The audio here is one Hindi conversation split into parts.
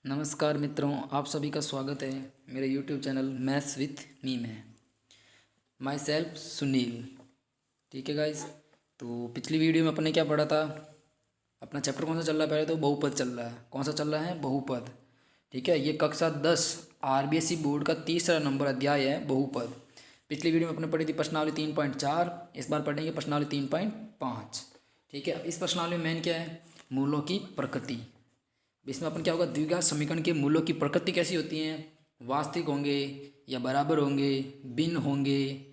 नमस्कार मित्रों, आप सभी का स्वागत है मेरे YouTube channel maths with me में। Myself Sunil. ठीक है गाइस, तो पिछली वीडियो में अपने क्या पढ़ा था। अपना चैप्टर कौन सा चल रहा है? पहले तो बहुपद चल रहा है। कौन सा चल रहा है? बहुपद। ठीक है, ये कक्षा 10 RBSE बोर्ड का तीसरा नंबर अध्याय है बहुपद। पिछली वीडियो में अपने पढ़ी थी प्रश्नावली 3.4, इस बार पढ़ेंगे प्रश्नावली 3.5। ठीक है, अब इस प्रश्नावली में मेन क्या है? मूलों की प्रकृति। इसमें अपन क्या होगा, द्विघात समीकरण के मूलों की प्रकृति कैसी होती है, वास्तविक होंगे या बराबर होंगे, भिन्न होंगे,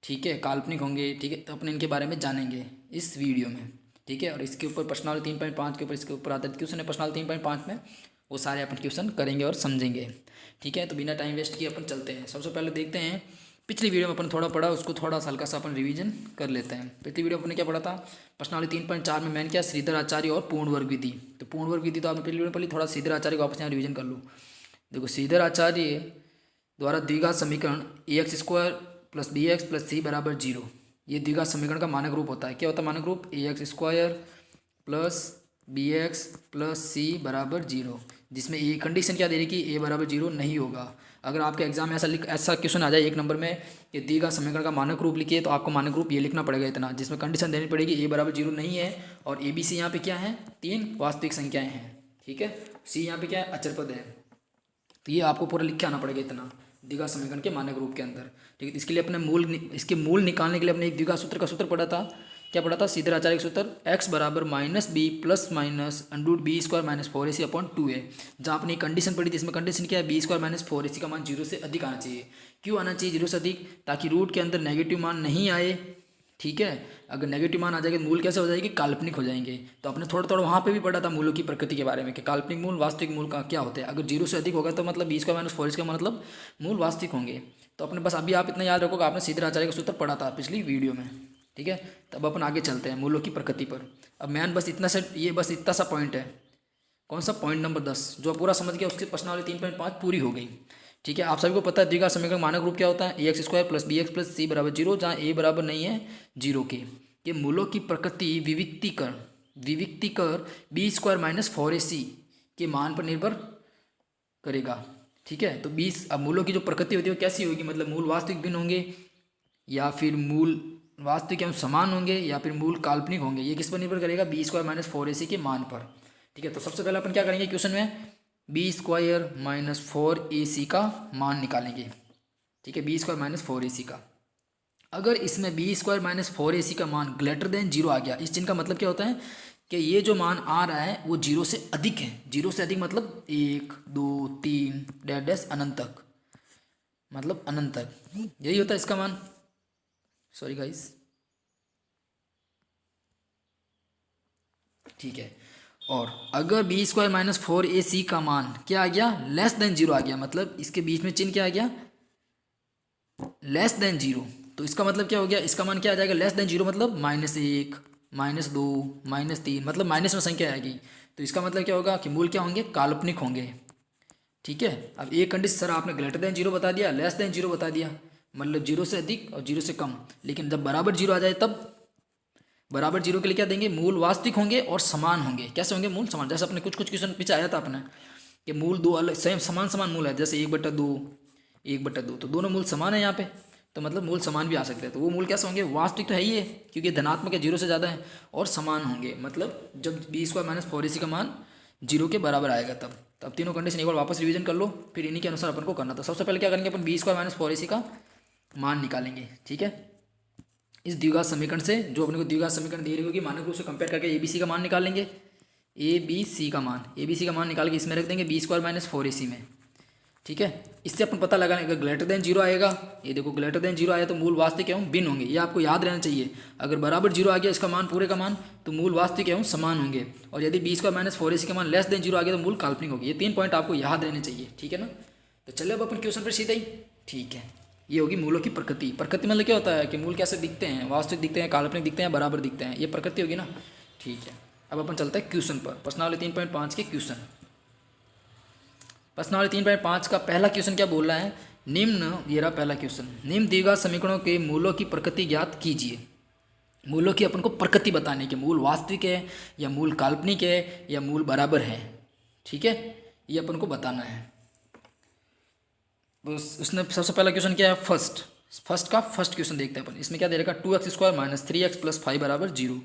ठीक है, काल्पनिक होंगे। ठीक है, तो अपन इनके बारे में जानेंगे इस वीडियो में। ठीक है, और इसके ऊपर प्रश्नावली 3.5 के ऊपर इसके ऊपर आधारित क्वेश्चन है प्रश्नावली 3.5 में, वो सारे अपन क्वेश्चन करेंगे और समझेंगे। ठीक है, तो बिना टाइम वेस्ट किए अपन चलते हैं। सबसे पहले देखते हैं पिछली वीडियो में अपन थोड़ा पढ़ा, उसको थोड़ा सा हल्का सा अपन रिवीजन कर लेते हैं। पिछली वीडियो में अपन ने क्या पढ़ा था? प्रश्नावली 3.4 में मैंने क्या, श्रीधर आचार्य और पूर्ण वर्ग विधि। तो पूर्ण वर्ग विधि तो आपने पिछली वीडियो में पढ़ी, थोड़ा श्रीधर आचार्य को वापस यहाँ रिवीजन कर लो। देखो, श्रीधर आचार्य द्वारा द्विघात समीकरण ax² + bx + c = 0, ये द्विघात समीकरण का मानक रूप होता है। क्या होता है मानक रूप? ax² + bx + c = 0, जिसमें ये कंडीशन क्या दे रही कि a = 0 नहीं होगा। अगर आपके एग्जाम में ऐसा क्वेश्चन आ जाए एक नंबर में कि द्विघात समीकरण का मानक रूप लिखिए, तो आपको मानक रूप ये लिखना पड़ेगा इतना, जिसमें कंडीशन देनी पड़ेगी a = 0 नहीं है, और a b c यहाँ पे क्या है? 3 वास्तविक संख्याएं हैं। ठीक है, c यहाँ पे क्या है? अचर पद है। तो ये आपको पूरा लिख के आना पड़ेगा इतना द्विघात समीकरण के मानक रूप के अंदर। ठीक है, इसके लिए अपने इसके मूल निकालने के लिए अपने एक द्विघात सूत्र का सूत्र पढ़ा था। क्या पढ़ा था? श्रीधर आचार्य का सूत्र x = -b + √b² - 4ac/2a। जहाँ अपनी कंडीशन पड़ी थी, इसमें कंडीशन क्या है? b² - 4ac का मान 0 से अधिक आना चाहिए। क्यों आना चाहिए 0 से अधिक? ताकि रूट के अंदर नेगेटिव मान नहीं आए। ठीक है, अगर नेगेटिव मान आ जाएगा मूल कैसे हो जाएगी? काल्पनिक हो जाएंगे। तो आपने थोड़ा थोड़ा वहाँ पे भी पढ़ा था मूलों की प्रकृति के बारे में कि काल्पनिक मूल, वास्तविक मूल का क्या होते हैं। अगर 0 से अधिक होगा तो मतलब b² - 4ac का मतलब मूल वास्तविक होंगे। तो अपने बस अभी आप इतना याद रखोगे, आपने श्रीधर आचार्य का सूत्र पढ़ा था पिछली वीडियो में। ठीक है, तब अपन आगे चलते हैं मूलों की प्रकृति पर। अब मैन बस इतना से, ये बस इतना सा पॉइंट है। कौन सा? पॉइंट नंबर 10, जो पूरा समझ गया उसकी प्रश्नावली 3.5 पूरी हो गई। ठीक है, आप सभी को पता है द्विघात समीकरण मानक रूप क्या होता है? ax² + bx + c = 0, जहाँ a बराबर नहीं है 0 के। ये मूलों की प्रकृति विविक्तिकर b² - 4ac के मान पर निर्भर करेगा। ठीक है, तो 20 अब मूलों की जो प्रकृति होती है वो कैसी होगी? मतलब मूल वास्तविक भिन्न होंगे, या फिर मूल वास्तविक एवं समान होंगे, या फिर मूल काल्पनिक होंगे। ये किस पर निर्भर करेगा? b² - 4ac के मान पर। ठीक है, तो सबसे पहले अपन क्या करेंगे क्वेश्चन में? b² - 4ac का मान निकालेंगे। ठीक है, b² - 4ac का। अगर इसमें b² - 4ac का मान > 0 आ गया, इस चिन्ह का मतलब क्या होता है कि ये जो मान आ रहा है वो 0 से अधिक है। 0 से अधिक मतलब 1 2 3 डैश अनंत तक, मतलब अनंत तक, यही होता है इसका मान। Sorry guys. ठीक है, और अगर b² - 4ac का मान क्या आ गया? <0 आ गया, मतलब इसके बीच में चिन्ह क्या आ गया? <0। तो इसका मतलब क्या हो गया? इसका मान क्या आ जाएगा? <0 मतलब -1 -2 -3, मतलब माइनस में संख्या आएगी। तो इसका मतलब क्या होगा कि मूल क्या होंगे? काल्पनिक होंगे। ठीक है, अब एक कंडीशन, सर आपने <0 बता दिया, <0 बता दिया, मतलब 0 से अधिक और 0 से कम। लेकिन जब बराबर 0 आ जाए तब बराबर 0 के लिए क्या देंगे? मूल वास्तविक होंगे और समान होंगे। कैसे होंगे? मूल समान। जैसे अपने कुछ क्वेश्चन पीछे आया था अपने कि मूल दो अलग सेम समान मूल है, जैसे 1/2 1/2, तो दोनों मूल समान है यहाँ पे, तो मतलब मूल समान भी आ सकते हैं। तो वो मूल कैसे होंगे? वास्तविक तो है ही है, क्योंकि धनात्मक है, 0 से ज़्यादा है, और समान होंगे। मतलब जब b² - 4ac का मान 0 के बराबर आएगा तब। तो अब तीनों कंडीशन एक बार वापस रिवीजन कर लो, फिर इन्हीं के अनुसार अपन को करना था। सबसे पहले क्या करेंगे अपन? b² - 4ac का मान निकालेंगे। ठीक है, इस द्विघात समीकरण से, जो अपने को द्विघात समीकरण दे रही होगी, मानक रूप से कंपेयर करके ABC का मान निकालेंगे। ABC का मान निकाल के इसमें रख देंगे b² - 4ac में। ठीक है, इससे अपन पता लगाने, अगर <0 आएगा, ये देखो <0 आया तो मूल वास्तविक एवं भिन्न होंगे, ये आपको याद रहना चाहिए। अगर बराबर 0 आ गया इसका मान, पूरे का मान, तो मूल वास्तविक एवं समान होंगे। और यदि b² - 4ac का मान <0 आ गया तो मूल काल्पनिक होगी। ये 3 पॉइंट आपको याद रहने चाहिए। ठीक है ना? तो चलिए अब अपन क्वेश्चन पर सीधे ही। ठीक है, ये होगी मूलों की प्रकृति। प्रकृति मतलब क्या होता है कि मूल कैसे दिखते हैं? वास्तविक दिखते हैं, काल्पनिक दिखते हैं, बराबर दिखते हैं, ये प्रकृति होगी ना। ठीक है, अब अपन चलते हैं क्वेश्चन पर। प्रश्नावली 3.5 के क्वेश्चन। प्रश्नावली 3.5 का पहला क्वेश्चन क्या बोल रहा है? निम्न, ये रहा पहला क्वेश्चन, निम्न द्विघात समीकरणों के मूलों की प्रकृति ज्ञात कीजिए। मूलों की अपन को प्रकृति बताने के, मूल वास्तविक है या मूल काल्पनिक है या मूल बराबर है। ठीक है, ये अपन को बताना है। तो उसने सबसे पहला क्वेश्चन क्या है, फर्स्ट क्वेश्चन देखते हैं अपन। इसमें क्या दे रखा है, 2x² माइनस 3x प्लस 5 बराबर 0।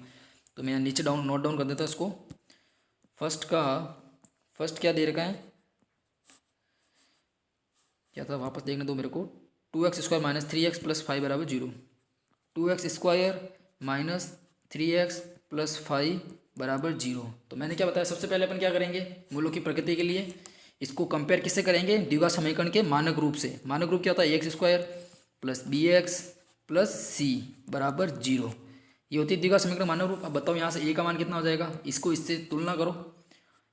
तो मैं नीचे नोट डाउन कर देता हूँ इसको। फर्स्ट क्या दे रखा है, क्या था वापस देखने दो मेरे को। 2x² माइनस 3x प्लस 5 बराबर 0। 2x² माइनस 3x प्लस 5 बराबर 0। तो मैंने क्या बताया, सबसे पहले अपन क्या करेंगे, मूलों की प्रकृति के लिए इसको कंपेयर किससे करेंगे, द्विघात समीकरण के मानक रूप से। मानक रूप क्या होता है, x² plus bx plus c बराबर 0। ये होती है द्विघात समीकरण मानक रूप। अब बताओ यहाँ से a का मान कितना हो जाएगा, इसको इससे तुलना करो।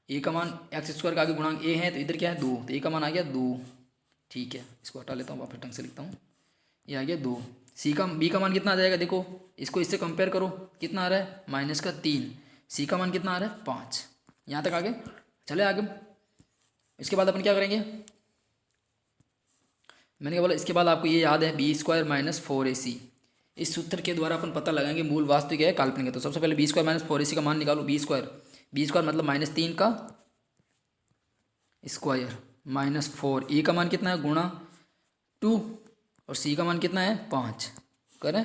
a का मान x² का आगे गुणांक a है, तो इधर क्या है 2, तो a का मान आ गया 2। ठीक है, इसको हटा लेता हूँ, वापस ढंग से लिखता हूँ। ये आ गया 2। b का मान कितना आ जाएगा, देखो इसको इससे कंपेयर करो, कितना आ रहा है -3। c का मान कितना आ रहा है 5। यहाँ तक आगे चले आगे। इसके बाद अपन क्या करेंगे, मैंने क्या बोला, इसके बाद आपको ये याद है b² माइनस 4ac। इस सूत्र के द्वारा अपन पता लगाएंगे मूल वास्तविक है काल्पनिक है। तो सबसे पहले b² माइनस 4ac का मान निकालो। b² मतलब -3 का स्क्वायर माइनस 4, ए का मान कितना है गुणा 2 और सी का मान कितना है 5। करें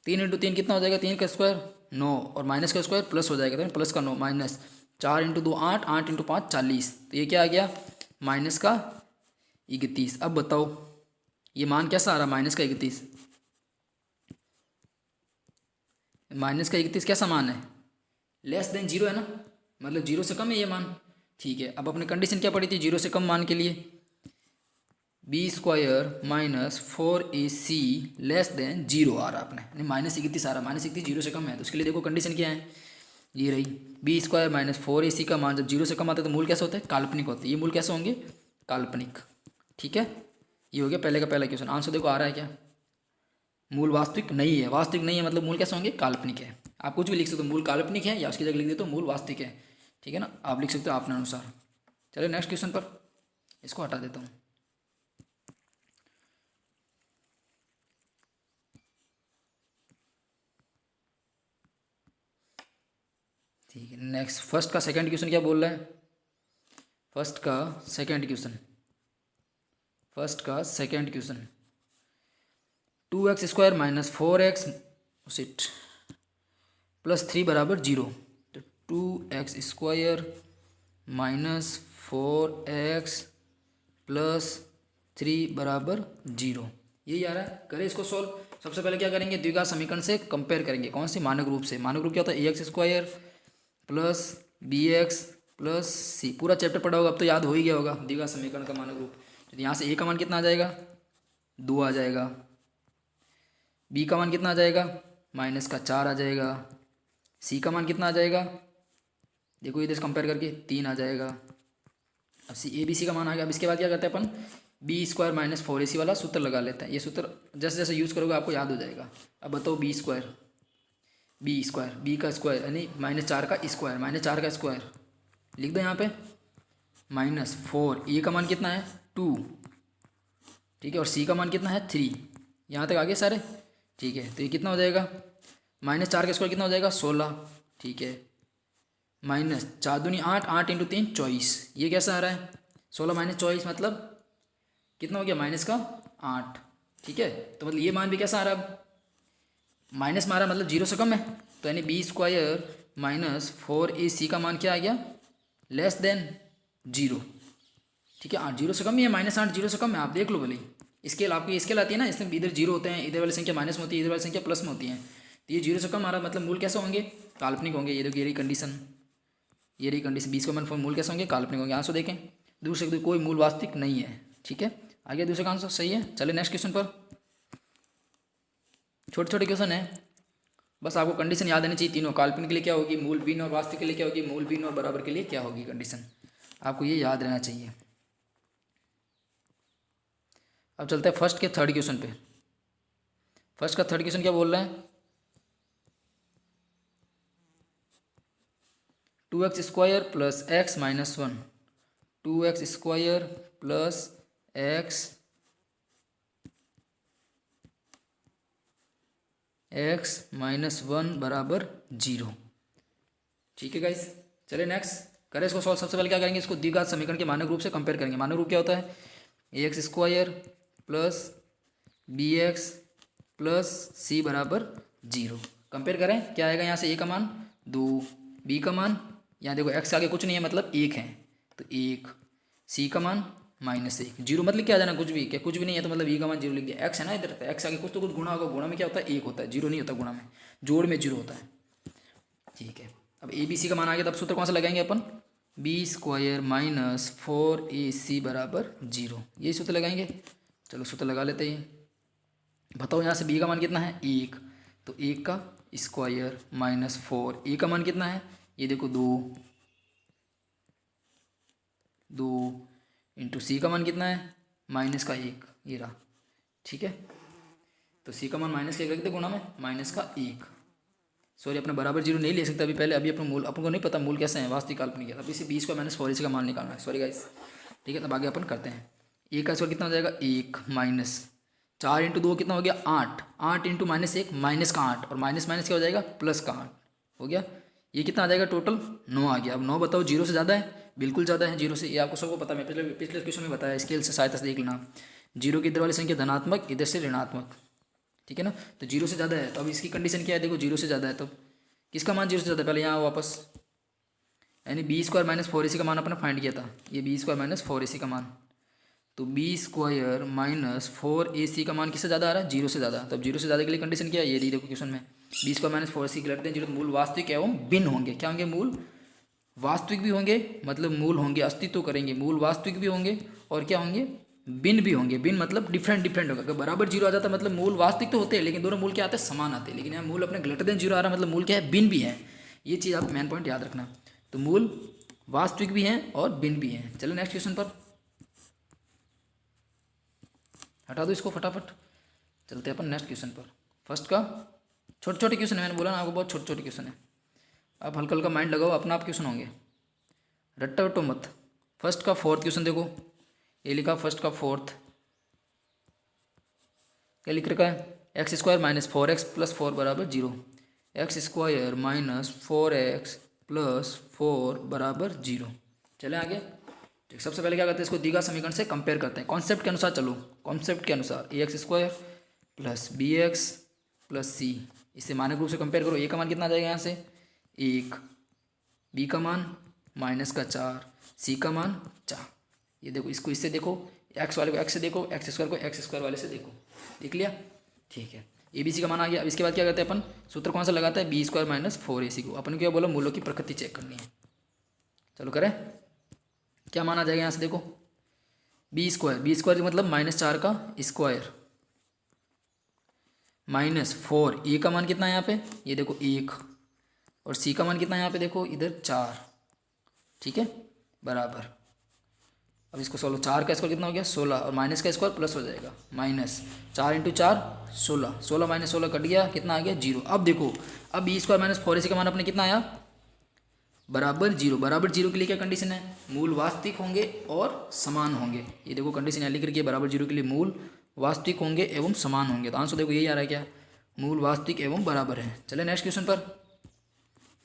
3 इंटू 3 कितना हो जाएगा, 3 का स्क्वायर 9 और माइनस का स्क्वायर प्लस हो जाएगा, तो प्लस का 9 माइनस 4 इंटू 2 8, 8 इंटू 5 40। तो ये क्या आ गया माइनस का 31। अब बताओ ये मान कैसा आ रहा, -31। -31 कैसा मान है, लेस देन 0 है ना, मतलब 0 से कम है ये मान। ठीक है, अब अपने कंडीशन क्या पड़ी थी 0 से कम मान के लिए, b² minus 4ac less than 0 आ रहा अपने, नहीं -31 आ रहा, -31 0 से कम है। तो उसके लिए देखो कंडीशन क्या है, ये रही b² माइनस 4ac का मान जब 0 से कम आता है तो मूल कैसे होते हैं, काल्पनिक होते हैं। ये मूल कैसे होंगे, काल्पनिक। ठीक है, ये हो गया पहले का पहला क्वेश्चन। आंसर देखो आ रहा है क्या, मूल वास्तविक नहीं है। वास्तविक नहीं है मतलब मूल कैसे होंगे, काल्पनिक है। आप कुछ भी लिख सकते हो, मूल काल्पनिक है या उसकी जगह लिख देते हो मूल वास्तविक है। ठीक है ना, आप लिख सकते हो अपने अनुसार। चलिए नेक्स्ट क्वेश्चन पर, इसको हटा देता हूँ। ठीक है, नेक्स्ट फर्स्ट का सेकंड क्वेश्चन क्या बोल रहा है, फर्स्ट का second question 2x² minus 4x सिट प्लस 3 बराबर 0। तो 2x² माइनस 4x प्लस 3 बराबर 0, यही आ रहा है। करें इसको सॉल्व। सबसे पहले क्या करेंगे, द्विघात समीकरण से कंपेयर करेंगे। कौन सी, मानक रूप से। मानक रूप क्या होता है, ax² plus bx plus c। पूरा चैप्टर पढ़ा होगा, अब तो याद हो ही गया होगा द्विघात समीकरण का मानक रूप। तो यहाँ से a का मान कितना आ जाएगा 2 आ जाएगा, b का मान कितना आ जाएगा -4 आ जाएगा, c का मान कितना आ जाएगा, देखो इधर से कंपेयर करके 3 आ जाएगा। अब ABC का मान आ गया। अब इसके बाद क्या करते हैं अपन, b² माइनस 4ac वाला सूत्र लगा लेते हैं। ये सूत्र जैसे जैसे यूज़ करोगे आपको याद हो जाएगा। अब बताओ b का स्क्वायर यानी -4 का स्क्वायर, -4 का स्क्वायर लिख दो यहाँ पे -4। ए का मान कितना है 2, ठीक है, और सी का मान कितना है 3। यहाँ तक आगे सारे, ठीक है। तो ये कितना हो जाएगा, -4 का स्क्वायर कितना हो जाएगा 16, ठीक है, -4 दूनी 8, 8 इंटू 3 24। ये कैसा आ रहा है 16 माइनस 24 मतलब कितना हो गया -8। ठीक है, तो मतलब ये मान भी कैसा आ रहा है, माइनस मारा मतलब 0 से कम है। तो यानी b² माइनस 4ac का मान क्या आ गया, लेस देन 0। ठीक है, 8 0 से कम ही है, -8 0 से कम है, आप देख लो भले। स्केल आपकी स्केल आती है ना, इसमें इधर 0 होते हैं, इधर वाली संख्या माइनस में होती है, इधर वाली संख्या प्लस में होती है। तो ये 0 से कम आ रहा है मतलब मूल कैसे होंगे, काल्पनिक होंगे। ये देखो ये रही कंडीशन, b² मान मूल कैसे होंगे, काल्पनिक होंगे। आंसर देखें, दूसरे से कोई मूल वास्तविक नहीं है। ठीक है, आगे दूसरे का आंसर सही है। चले नेक्स्ट क्वेश्चन पर। छोटे छोटे क्वेश्चन है, बस आपको कंडीशन याद आनी चाहिए। तीनों काल्पनिक के लिए क्या होगी, मूल भिन्न, और वास्तविक के लिए क्या होगी, मूल भिन्न और बराबर के लिए क्या होगी कंडीशन, आपको ये याद रहना चाहिए। अब चलते हैं फर्स्ट के थर्ड क्वेश्चन पे। फर्स्ट का थर्ड क्वेश्चन क्या बोल रहा है, 2x² plus x minus 1, 2x² plus x minus 1 बराबर 0। ठीक है गाइस, चले नेक्स्ट। करें इसको सॉल्व। सबसे पहले क्या करेंगे, इसको द्विघात समीकरण के मानक रूप से कंपेयर करेंगे। मानक रूप क्या होता है, x square plus b x plus c बराबर 0। कंपेयर करें, क्या आएगा यहाँ से, ए का मान 2, बी का मान, यहाँ देखो एक्स आगे कुछ नहीं है मतलब 1 है तो 1, सी का मान -1, 0 मतलब क्या आ जाना, कुछ भी, क्या कुछ भी नहीं है तो मतलब ई का मान 0 लिख दिया। एक्स है ना इधर, तो एक्स आगे कुछ तो कुछ गुणा होगा, गुणा में क्या होता है 1 होता है, 0 नहीं होता गुणा में, जोड़ में 0 होता है। ठीक है, अब ए बी सी का मान आ गया, तब सूत्र कौन सा लगाएंगे अपन, बी स्क्वायर माइनस 4ac बराबर 0, यही सूत्र लगाएंगे। चलो सूत्र लगा लेते हैं। बताओ यहाँ से बी का मान कितना है 1, तो 1 का स्क्वायर माइनस 4, ए का मान कितना है, ये देखो 2 इंटू सी का मान कितना है -1, ये रहा। ठीक है, तो सी का मान -1 रख दे गुणा में -1। सॉरी, अपने बराबर 0 नहीं ले सकते अभी, पहले अभी अपना मूल अपन को नहीं पता मूल कैसे है, वास्तविक काल्पनिक है, अभी से 20 का -4 का मान निकालना है। सॉरी गाइस, ठीक है, तब आगे अपन करते हैं। ए का स्क्वायर कितना हो जाएगा 1 माइनस 4 इंटू 2 कितना हो गया 8, 8 इंटू -1 माइनस का 8, और माइनस माइनस क्या हो जाएगा प्लस का 8 हो गया। ये कितना आ जाएगा टोटल 9 आ गया। अब 9 बताओ 0 से ज़्यादा है, बिल्कुल ज़्यादा है 0 से, ये आपको सबको पता है, मैं पिछले क्वेश्चन में बताया, स्केल से सहायता से देख लेना। 0 की इधर वाली संख्या धनात्मक, इधर से ऋणात्मक, ठीक है ना, तो 0 से ज़्यादा है, तो अब इसकी कंडीशन क्या है, देखो 0 से ज़्यादा है, तो किसका मान 0 से ज़्यादा है, पहले यहाँ वापस, यानी बी स्क्वायर माइनस 4ac का मान अपने फाइंड किया था, ये बी स्क्वायर माइनस 4ac का मान, तो बी स्क्वायर माइनस 4ac का मान किससे ज़्यादा आ रहा है 0 से ज़्यादा। तो अब 0 से ज़्यादा के लिए कंडीशन क्या है, ये दी देखो क्वेश्चन में, B square minus 4ac greater than 0, मूल वास्तविक एवं भिन्न होंगे। क्या होंगे, मूल वास्तविक भी होंगे, मतलब मूल होंगे, अस्तित्व करेंगे, मूल वास्तविक भी होंगे, और क्या होंगे, भिन्न भी होंगे। भिन्न मतलब डिफरेंट होगा। अगर बराबर 0 आ जाता है मतलब मूल वास्तविक तो होते हैं, लेकिन दोनों मूल क्या आते हैं, समान आते हैं, लेकिन यहाँ मूल अपने ग्रेटर देन 0 आ रहा है मतलब मूल क्या है, भिन्न भी है। ये चीज़ आप मेन पॉइंट याद रखना। तो मूल वास्तविक भी हैं और भिन्न भी हैं। चलो नेक्स्ट क्वेश्चन पर, हटा दो इसको फटाफट, चलते हैं अपन नेक्स्ट क्वेश्चन पर। फर्स्ट का छोटे छोटे क्वेश्चन है, मैंने बोला ना आपको बहुत छोटे छोटे क्वेश्चन है, आप हल्का हल्का माइंड लगाओ, अपना आप क्वेश्चन होंगे, रट्टा वट्टो मत। फर्स्ट का 4th क्वेश्चन देखो, ये लिखा फर्स्ट का 4th, क्या लिख रखा है, x square minus 4x plus 4 बराबर 0, x square minus 4x plus 4 बराबर 0। चले आगे। ठीक, सबसे पहले क्या करते हैं, इसको द्विघात समीकरण से कंपेयर करते हैं, कॉन्सेप्ट के अनुसार। चलो कॉन्सेप्ट के अनुसार, a x square plus b x plus c, इसे मानक रूप से कंपेयर करो। ए का मान कितना आ जाएगा यहाँ से 1, बी का मान -4, सी का मान 4। ये देखो, इसको इससे देखो, एक्स वाले को एक्स से देखो, एक्स स्क्वायर को एक्स स्क्वायर वाले से देखो, देख लिया। ठीक है, ए बी सी का मान आ गया। अब इसके बाद क्या करते हैं अपन, सूत्र कौन सा लगाता है, बी स्क्वायर माइनस 4ac को। अपन क्या बोला, मूलों की प्रकृति चेक करनी है। चलो करें, क्या मान आ जाएगा यहाँ से देखो, बी स्क्वायर मतलब -4 का स्क्वायर -4, ए का मान कितना है यहाँ पे, ये देखो 1, और सी का मान कितना है यहाँ पे देखो इधर 4, ठीक है, बराबर। अब इसको सोल्व, 4 का स्क्वायर कितना हो गया 16, और माइनस का स्क्वायर प्लस हो जाएगा, -4 इंटू 4 16, 16 माइनस 16 कट गया, कितना आ गया 0। अब देखो, अब बी स्क्वायर माइनस 4ac का मान अपने कितना आया, बराबर 0। बराबर 0 के लिए क्या कंडीशन है, मूल वास्तविक होंगे और समान होंगे। ये देखो कंडीशन यहाँ लिख रखी है, बराबर 0 के लिए मूल वास्तविक होंगे एवं समान होंगे। तो आंसर देखो यही आ रहा है, क्या, मूल वास्तविक एवं बराबर है। चले नेक्स्ट क्वेश्चन पर।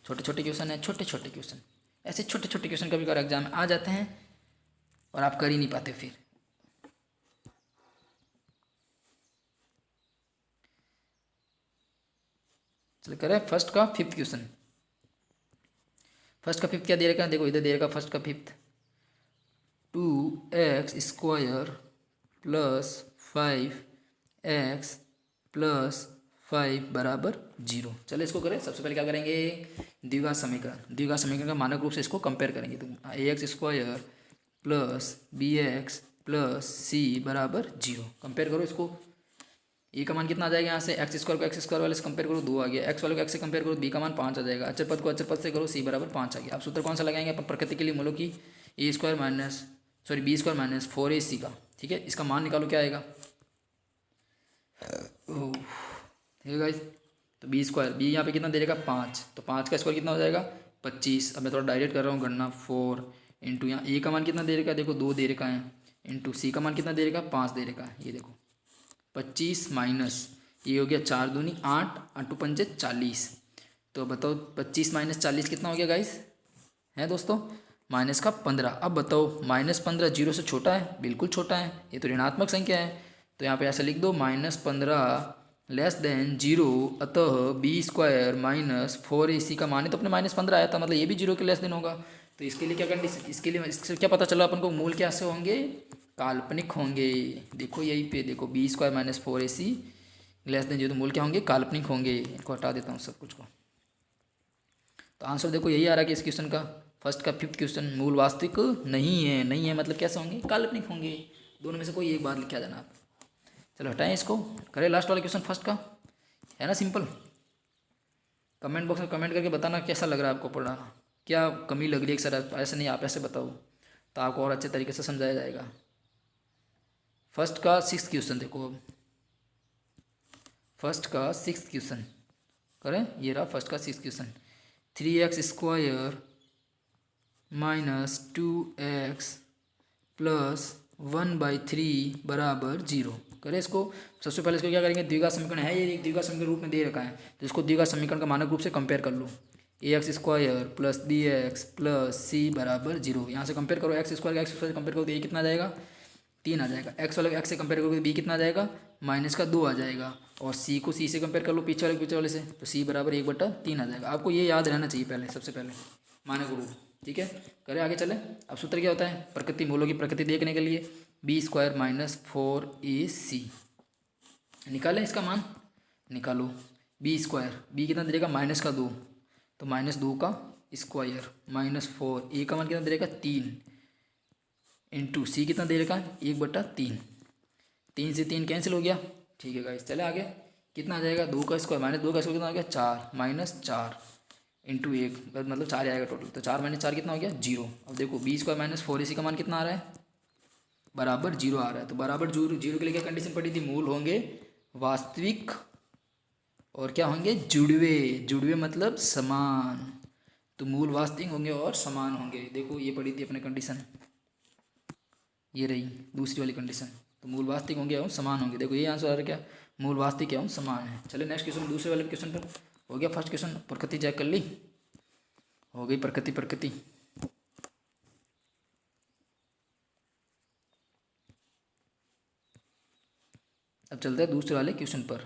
छोटे छोटे क्वेश्चन है, छोटे छोटे क्वेश्चन, ऐसे छोटे छोटे क्वेश्चन कभी कभार एग्जाम में आ जाते हैं और आप कर ही नहीं पाते फिर। चलो करें फर्स्ट का 5th क्वेश्चन। फर्स्ट का 5th क्या दे रखा है, देखो इधर दे रखा फर्स्ट का 5th, 2x square plus 5x plus 5 बराबर 0। चलो इसको करें। सबसे पहले क्या करेंगे, द्विघात समीकरण, द्विघात समीकरण का मानक रूप से इसको कंपेयर करेंगे। तो ax square plus bx plus c बराबर 0, कंपेयर करो इसको। ए का मान कितना आ जाएगा यहाँ से, एक्स स्क्वायर को एक्स स्क्वायर वाले से कंपेयर करो 2 आ गया, एक्स वाले को एक्स से कंपेयर करो, बी का मान 5 आ जाएगा, अचर पद को अचर पद से करो, सी बराबर 5 आ गया। अब सूत्र कौन सा लगाएंगे अपन प्रकृति के लिए, मूलों की, बी स्क्वायर माइनस 4ac का, ठीक है, इसका मान निकालो क्या आएगा। ठीक है गाइस, तो बी स्क्वायर, बी यहाँ पे कितना दे देगा 5, तो 5 का स्क्वायर कितना हो जाएगा 25। अब मैं थोड़ा डायरेक्ट कर रहा हूँ गणना, 4 इंटू यहाँ ए का मान कितना दे रखा है, देखो 2 दे रखा है, इंटू सी का मान कितना दे रखा है 5 दे रखा है, ये देखो 25 माइनस ये हो गया 4 दूनी 8, 8 5 40। तो बताओ 25 माइनस 40 कितना हो गया गाइस, है दोस्तों -15। अब बताओ -15 जीरो से छोटा है? बिल्कुल छोटा है, ये तो ऋणात्मक संख्या है। तो यहाँ पे ऐसे लिख दो -15 लेस देन जीरो, अतः b² -4ac का मान है तो अपने -15 आया था, मतलब ये भी जीरो के लेस देन होगा। तो इसके लिए क्या कंडीशन, इसके लिए इससे क्या पता चला अपन को, मूल कैसे होंगे, काल्पनिक होंगे। देखो यहीं पे देखो b² -4ac less than zero, मूल क्या होंगे, काल्पनिक होंगे। इनको हटा देता हूँ सब कुछ को। तो आंसर देखो यही आ रहा है कि इस क्वेश्चन का, फर्स्ट का 5th क्वेश्चन, मूल वास्तविक नहीं है। नहीं है मतलब कैसे होंगे, काल्पनिक होंगे। दोनों में से कोई एक बात लिखा जाना आप। चलो हटाएं इसको, करें लास्ट वाला क्वेश्चन फर्स्ट का, है ना सिंपल। कमेंट बॉक्स में कमेंट करके बताना कैसा लग रहा है आपको पढ़ाना, क्या कमी लग रही है कि सर ऐसे नहीं आप ऐसे बताओ, तो आपको और अच्छे तरीके से समझाया जाएगा। फर्स्ट का 6th क्वेश्चन देखो, अब फर्स्ट का 6th क्वेश्चन करें, ये रहा फर्स्ट का 6th क्वेश्चन। 3x² -2x + 1/3 = 0। करें इसको। सबसे पहले इसको क्या करेंगे, द्विघात समीकरण है, ये एक द्विघात समीकरण रूप में दे रखा है, तो इसको द्विघात समीकरण का मानक रूप से कंपेयर कर लो। ax² + bx + c = 0। यहाँ से कंपेयर करो, x² का x से कंपेयर करो तो ये कितना आ जाएगा, 3 आ जाएगा। x वाले x से कंपेयर करोगे तो b कितना आ जाएगा, -2 आ जाएगा। और c को c से कंपेयर कर लो, पीछे वाले से, तो c = 1/3 आ जाएगा। आपको ये याद रहना चाहिए पहले, सबसे पहले मानक रूप। ठीक है, करें आगे चले। अब सूत्र क्या होता है, प्रकृति, मूलों की प्रकृति देखने के लिए b² -4ac निकालें, इसका मान निकालो। b² b कितना दे देगा, -2, तो -2 का स्क्वायर -4, a का मान कितना दे देगा, 3 इंटू सी कितना दे रखा है, 1/3। 3 से 3 कैंसिल हो गया। ठीक है गाइस, चले आगे। कितना आ जाएगा, 2 का स्क्वायर -2 का स्क्वायर कितना हो गया, 4 -4 इंटू 1 मतलब 4 आएगा टोटल। तो 4 - 4 कितना हो गया, 0। अब देखो b² -4ac का मान कितना आ रहा है, बराबर 0 आ रहा है। तो बराबर 0 के लिए क्या कंडीशन पड़ी थी, मूल होंगे वास्तविक और क्या होंगे, जुड़वे। जुड़वे मतलब समान, तो मूल वास्तविक होंगे और समान होंगे। देखो ये पड़ी थी अपने कंडीशन, ये रही दूसरी वाली कंडीशन। तो मूल वास्तविक होंगे एवं समान होंगे। देखो ये आंसर आ रहा है क्या, मूल वास्तविक एवं समान है। चलिए नेक्स्ट क्वेश्चन, दूसरे वाले क्वेश्चन पर हो गया। फर्स्ट क्वेश्चन प्रकृति चेक कर ली, हो गई प्रकृति। अब चलते हैं दूसरे वाले क्वेश्चन पर,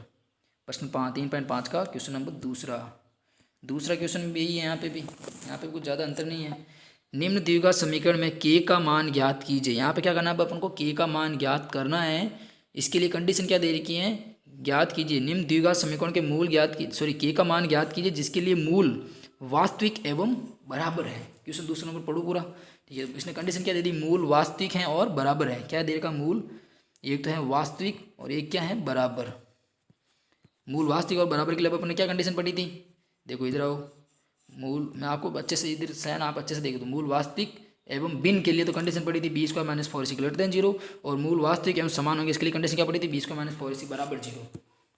प्रश्न 3.5 का क्वेश्चन नंबर दूसरा क्वेश्चन भी यही है। यहाँ पे कुछ ज़्यादा अंतर नहीं है। निम्न द्विघात समीकरण में k का मान ज्ञात कीजिए। यहाँ पे क्या करना है, अपन को k का मान ज्ञात करना है। इसके लिए कंडीशन क्या दे रखी है, ज्ञात कीजिए निम्न द्विघात समीकरण के मूल k का मान ज्ञात कीजिए जिसके लिए मूल वास्तविक एवं बराबर है। क्वेश्चन दूसरे नंबर पढ़ो पूरा। ठीक है, इसने कंडीशन क्या दे दी, मूल वास्तविक है और बराबर है। क्या दे रखा, मूल एक तो है वास्तविक और एक क्या है, बराबर। मूल वास्तविक और बराबर के लिए अपन ने क्या कंडीशन पढ़ी थी, देखो इधर आओ। मूल मैं आपको अच्छे से इधर सैन आप अच्छे से देख दो। मूल वास्तविक एवं भिन्न के लिए तो कंडीशन पड़ी थी b² -4ac > 0, और मूल वास्तविक एवं समान होंगे इसके लिए कंडीशन क्या पड़ी थी, b² -4ac = 0।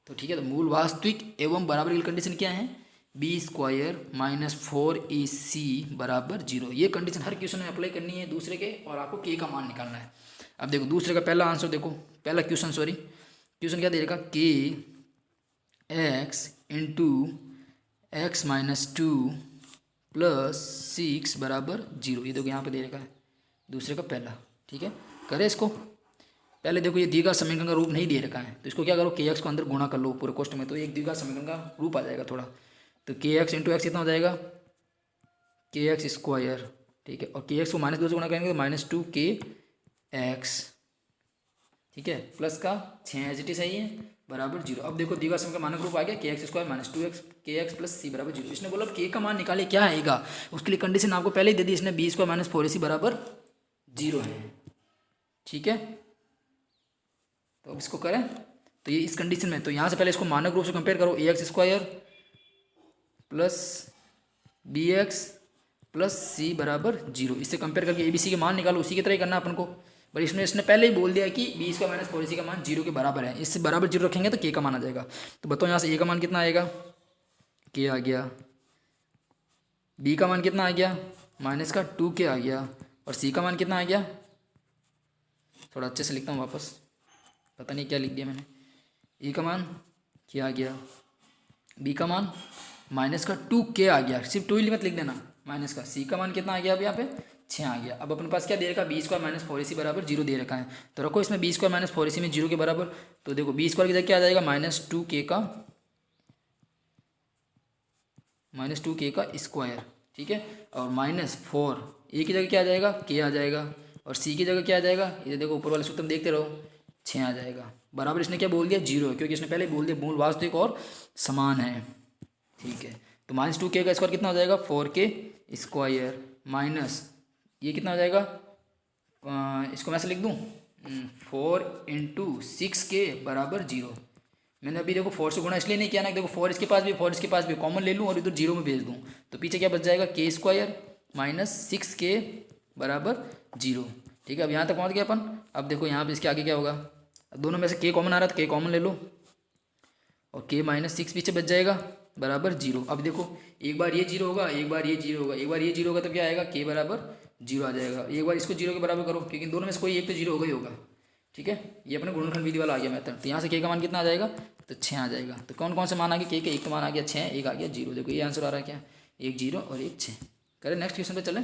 तो ठीक है, तो मूल वास्तविक एवं बराबर की कंडीशन क्या है, b² -4ac = 0। ये कंडीशन हर क्वेश्चन में अप्लाई करनी है दूसरे के, और आपको k का मान निकालना है। अब देखो दूसरे का पहला आंसर देखो, पहला क्वेश्चन क्या दे रखा, kx × x - 2 + 6 = 0। ये देखो यहाँ पे दे रखा है दूसरे का पहला। ठीक है, करें इसको। पहले देखो ये द्विघात समीकरण का रूप नहीं दे रखा है, तो इसको क्या करो, kx को अंदर गुणा कर लो पूरे कोष्ठ में, तो एक द्विघात समीकरण का रूप आ जाएगा थोड़ा। तो kx × x कितना हो जाएगा, kx²। ठीक है, और kx को -2 से गुणा करेंगे तो -2kx। ठीक है, प्लस का 6 एच टी सही है, बराबर 0। अब देखो द्विघात समीकरण का मानक रूप आ गया, kx² - 2x kx + c = 0। इसने बोला k का मान निकाले, क्या आएगा, उसके लिए कंडीशन आपको पहले ही दे दी इसने, b² -4ac = 0 है। ठीक है, तो अब इसको करें, तो ये इस कंडीशन में, तो यहाँ से पहले इसको मानक रूप से कंपेयर करो, ax² + bx + c = 0। इससे कंपेयर करके abc के मान निकालो, उसी की तरह ही करना अपन को। पर इसने पहले ही बोल दिया कि b² -4ac का मान 0 के बराबर है, इससे बराबर 0 रखेंगे तो k का मान आ जाएगा। तो बताओ यहाँ से a का मान कितना आएगा, k आ गया, b का मान कितना आ गया, -2k आ गया, और c का मान कितना आ गया, थोड़ा अच्छे से लिखता हूँ वापस, पता नहीं क्या लिख दिया मैंने। e का मान क्या आ गया, b का मान -2k आ गया, सिर्फ 2 ही मत लिख देना, माइनस का। c का मान कितना आ गया अब यहाँ पे, 6 आ गया। अब अपने पास क्या दे रखा है, बी स्क्वायर माइनस 4ac बराबर 0 दे रखा है। तो रखो इसमें बी स्क्वायर माइनस 4ac में 0 के बराबर। तो देखो बी स्क्वायर की जगह क्या आ जाएगा, माइनस टू के का स्क्वायर, ठीक है। और -4 ए की जगह क्या आ जाएगा, के आ जाएगा। और सी की जगह क्या आ जाएगा, ये देखो ऊपर वाले सूत्र में देखते रहो, 6 आ जाएगा। बराबर इसने क्या बोल दिया, 0 है, क्योंकि इसने पहले बोल दिया मूल वास्तविक और समान है, ठीक है। तो -2 के का स्क्वायर कितना हो जाएगा, 4 के स्क्वायर माइनस ये कितना हो जाएगा, इसको मैं ऐसे लिख दूँ 4 × 6 के बराबर 0। मैंने अभी देखो 4 से गुणा इसलिए नहीं किया ना, देखो 4 इसके पास भी 4 इसके पास भी कॉमन ले लूँ और इधर 0 में भेज दूँ, तो पीछे क्या बच जाएगा, के स्क्वायर माइनस 6 के बराबर 0, ठीक है। अब यहाँ तक पहुँच गया अपन। अब देखो यहाँ पे इसके आगे क्या होगा, अब दोनों में से के कॉमन आ रहा है तो के कॉमन ले लो और के -6 पीछे बच जाएगा बराबर 0। अब देखो एक बार ये 0 होगा, एक बार ये 0 होगा, एक बार ये 0 होगा तो क्या आएगा, के बराबर 0 आ जाएगा। एक बार इसको 0 के बराबर करो, क्योंकि दोनों में से कोई एक तो 0 होगा ही होगा, ठीक है। ये अपने गुणनखंड विधि वाला आ गया मेथड। तो यहाँ से के का मान कितना आ जाएगा, तो 6 आ जाएगा। तो कौन कौन से मान आ गए, के एक का मान आ गया 6, एक आ गया 0। देखो ये आंसर आ रहा है क्या, एक 0 और एक 6। करें नेक्स्ट क्वेश्चन पे चलें,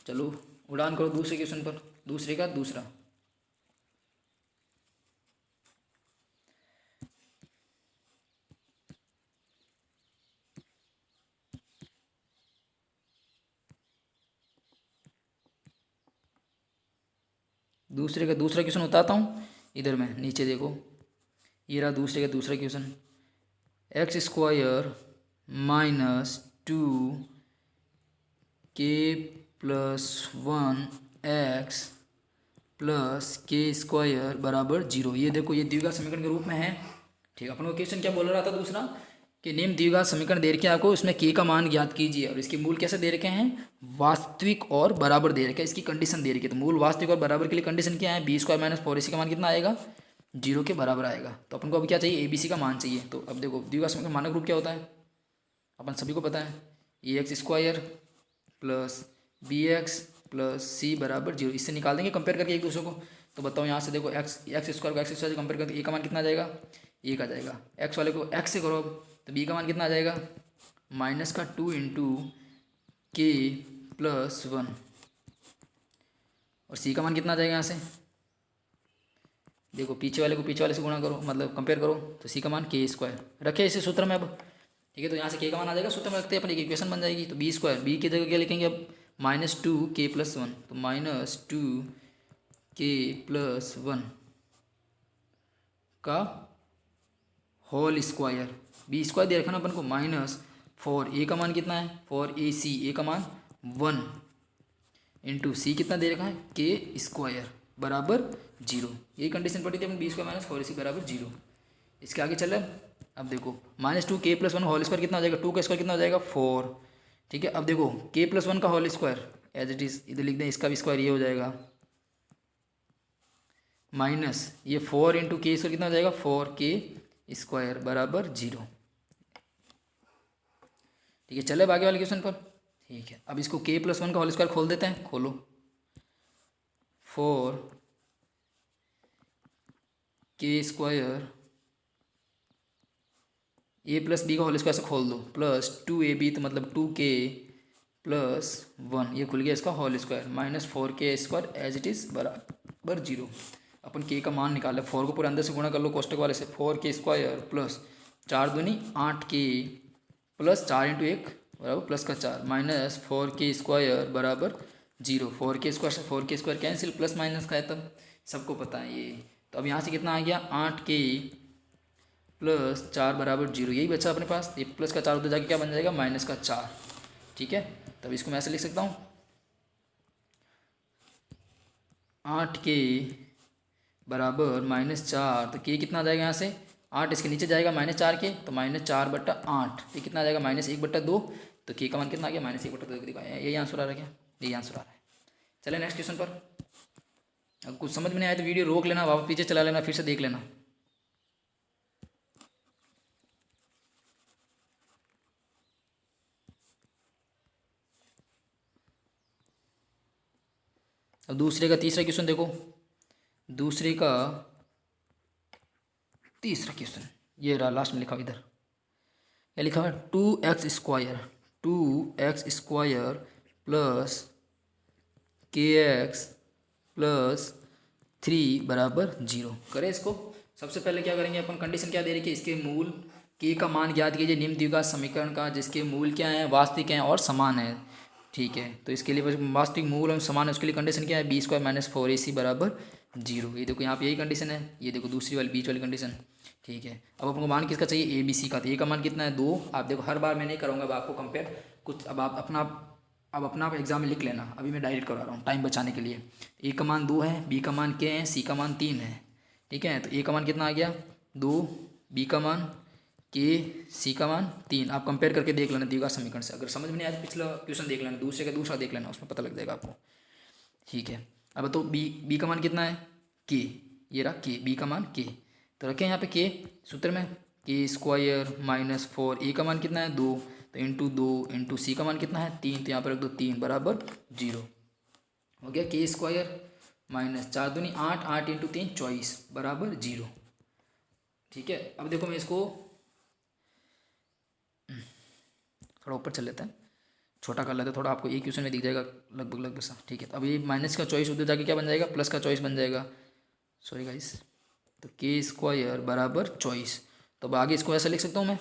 चलो उड़ान करो दूसरे क्वेश्चन पर, दूसरे का दूसरा। दूसरे का दूसरा क्वेश्चन बताता हूँ, इधर मैं नीचे देखो, ये रहा दूसरे का दूसरा question. x² minus 2k+1x plus k² बराबर 0। ये देखो ये द्विघात समीकरण के रूप में है, ठीक है। अपन को क्वेश्चन क्या बोल रहा था दूसरा, कि निम्न द्विघात समीकरण दे रखे आपको, इसमें k का मान ज्ञात कीजिए और इसके मूल कैसे दे रखे हैं, वास्तविक और बराबर दे रखे हैं, इसकी कंडीशन दे रखी है। तो मूल वास्तविक और बराबर के लिए कंडीशन क्या है, b² माइनस 4ac का मान कितना आएगा, 0 के बराबर आएगा। तो अपन को अभी क्या चाहिए, ABC का मान चाहिए। तो अब देखो द्विघात समीकरण मानक रूप क्या होता है, अपन सभी को पता है, ax² plus bx plus c बराबर 0। इससे निकाल देंगे कंपेयर करके एक दूसरे को। तो बताओ यहाँ से देखो x² को x² से कंपेयर करके a का मान कितना आ जाएगा, 1 आ जाएगा। x वाले को x से करो तो b का मान कितना आ जाएगा, -2 × k+1 और c का मान कितना आ जाएगा, यहाँ से देखो पीछे वाले को पीछे वाले से गुणा करो, मतलब कंपेयर करो, तो c का मान k² रखे इसे सूत्र में। अब ठीक है, तो यहाँ से k का मान आ जाएगा, सूत्र में रखते हैं अपन, एक इक्वेशन बन जाएगी। तो b² b की जगह क्या लिखेंगे अब, -2k+1, तो -2k+1 का होल स्क्वायर, b² दे रखा ना अपन को, -4 a का मान कितना है, 4ac a का मान 1 इंटू c कितना दे रखा है, k² बराबर 0। यही कंडीशन पड़ी थी अपन, b² माइनस 4ac बराबर 0। इसके आगे चले, अब देखो -2k+1 होल स्क्वायर कितना हो जाएगा, 2 का स्क्वायर कितना हो जाएगा, 4, ठीक है। अब देखो k+1 का whole square as it is इधर लिख दें, इसका भी स्क्वायर ये हो जाएगा, माइनस ये 4 इंटू के स्क्वायर कितना हो जाएगा, 4k² बराबर 0, ठीक है। चले आगे वाले क्वेश्चन पर, ठीक है। अब इसको k+1 का होल स्क्वायर खोल देते हैं, खोलो, 4k² a प्लस बी का होल स्क्वायर से खोल दो, प्लस 2ab तो मतलब 2k+1, ये खुल गया इसका whole square, -4k² as it is बराबर 0। अपन k का मान निकाले, 4 को पूरे अंदर से गुणा कर लो कोष्टक वाले से, 4k² प्लस 4 दूनी 8k प्लस 4 × 1 बराबर प्लस का 4, -4k² बराबर 0। 4k² से 4k² कैंसिल, प्लस माइनस का है तब, सबको पता है ये। तो अब यहाँ से कितना आ गया, 8k प्लस 4 बराबर 0, यही बचा अपने पास। ये प्लस का 4 उधर जाके क्या बन जाएगा, माइनस का 4, ठीक है। तब इसको मैं ऐसे लिख सकता हूँ, 8k बराबर -4, तो k कितना आ जाएगा यहाँ से, 8 इसके नीचे जाएगा -4k, तो -4/8, तो कितना आ जाएगा, -1/2, तो k का मान कितना आ गया, -1/2। यही आंसर आ रहा है क्या, यही आंसर आ रहा है। चले नेक्स्ट क्वेश्चन पर। अब कुछ समझ में नहीं आया तो वीडियो रोक लेना, वापस पीछे चला लेना, फिर से देख लेना। अब दूसरे का तीसरा क्वेश्चन देखो, दूसरे का तीसरा क्वेश्चन ये रहा, लास्ट में लिखा हुआ, इधर क्या लिखा हुआ है, 2x² प्लस के एक्स प्लस 3 बराबर 0 करें इसको। सबसे पहले क्या करेंगे अपन, कंडीशन क्या दे रही है, इसके मूल के का मान ज्ञात कीजिए निम्न द्विघात समीकरण का जिसके मूल क्या है, वास्तविक हैं और समान है। ठीक है, तो इसके लिए वास्तविक मूल और समान है, उसके लिए कंडीशन क्या है, बी स्क्वायर माइनस 4ac बराबर 0। ये देखो यहाँ पे यही कंडीशन है, ये देखो दूसरी वाली बीच वाली कंडीशन। ठीक है, अब अपन को मान किसका चाहिए, ए बी सी का। तो ए का मान कितना है 2। आप देखो हर बार मैं नहीं करूँगा, अब आपको कंपेयर कुछ, अब आप अपना एग्जाम में लिख लेना, अभी मैं डायरेक्ट करवा रहा हूँ टाइम बचाने के लिए। ए का मान 2 है, बी का मान क्या है, सी का मान 3 है। ठीक है, तो ए का मान कितना आ गया 2, बी का मान के, सी का मान 3। आप कंपेयर करके देख लेना द्विघात समीकरण से, अगर समझ में नहीं आया तो पिछला क्वेश्चन देख लेना, दूसरे का दूसरा देख लेना, उसमें पता लग जाएगा आपको। ठीक है, अब तो बी का मान कितना है के, ये रहा के, बी का मान के, तो रखें यहाँ पे के सूत्र में, के स्क्वायर माइनस 4, ए का मान कितना है 2, तो इंटू 2 इंटू सी का मान कितना है 3, तो यहाँ पर रख दो 3 बराबर 0 हो गया। के स्क्वायर माइनस 4 दूनी 8, 8 इंटू 3 24 बराबर 0। ठीक है, अब देखो मैं इसको थोड़ा ऊपर चल लेते हैं, छोटा कर लेते हैं थोड़ा, आपको एक क्वेश्चन में दिख जाएगा लगभग सा। ठीक है, तो अब ये माइनस का चॉइस उधर जाके क्या बन जाएगा, प्लस का चॉइस बन जाएगा, सॉरी गाइस। तो के स्क्वायर बराबर 24, तो अब आगे इसको ऐसा लिख सकता हूँ मैं,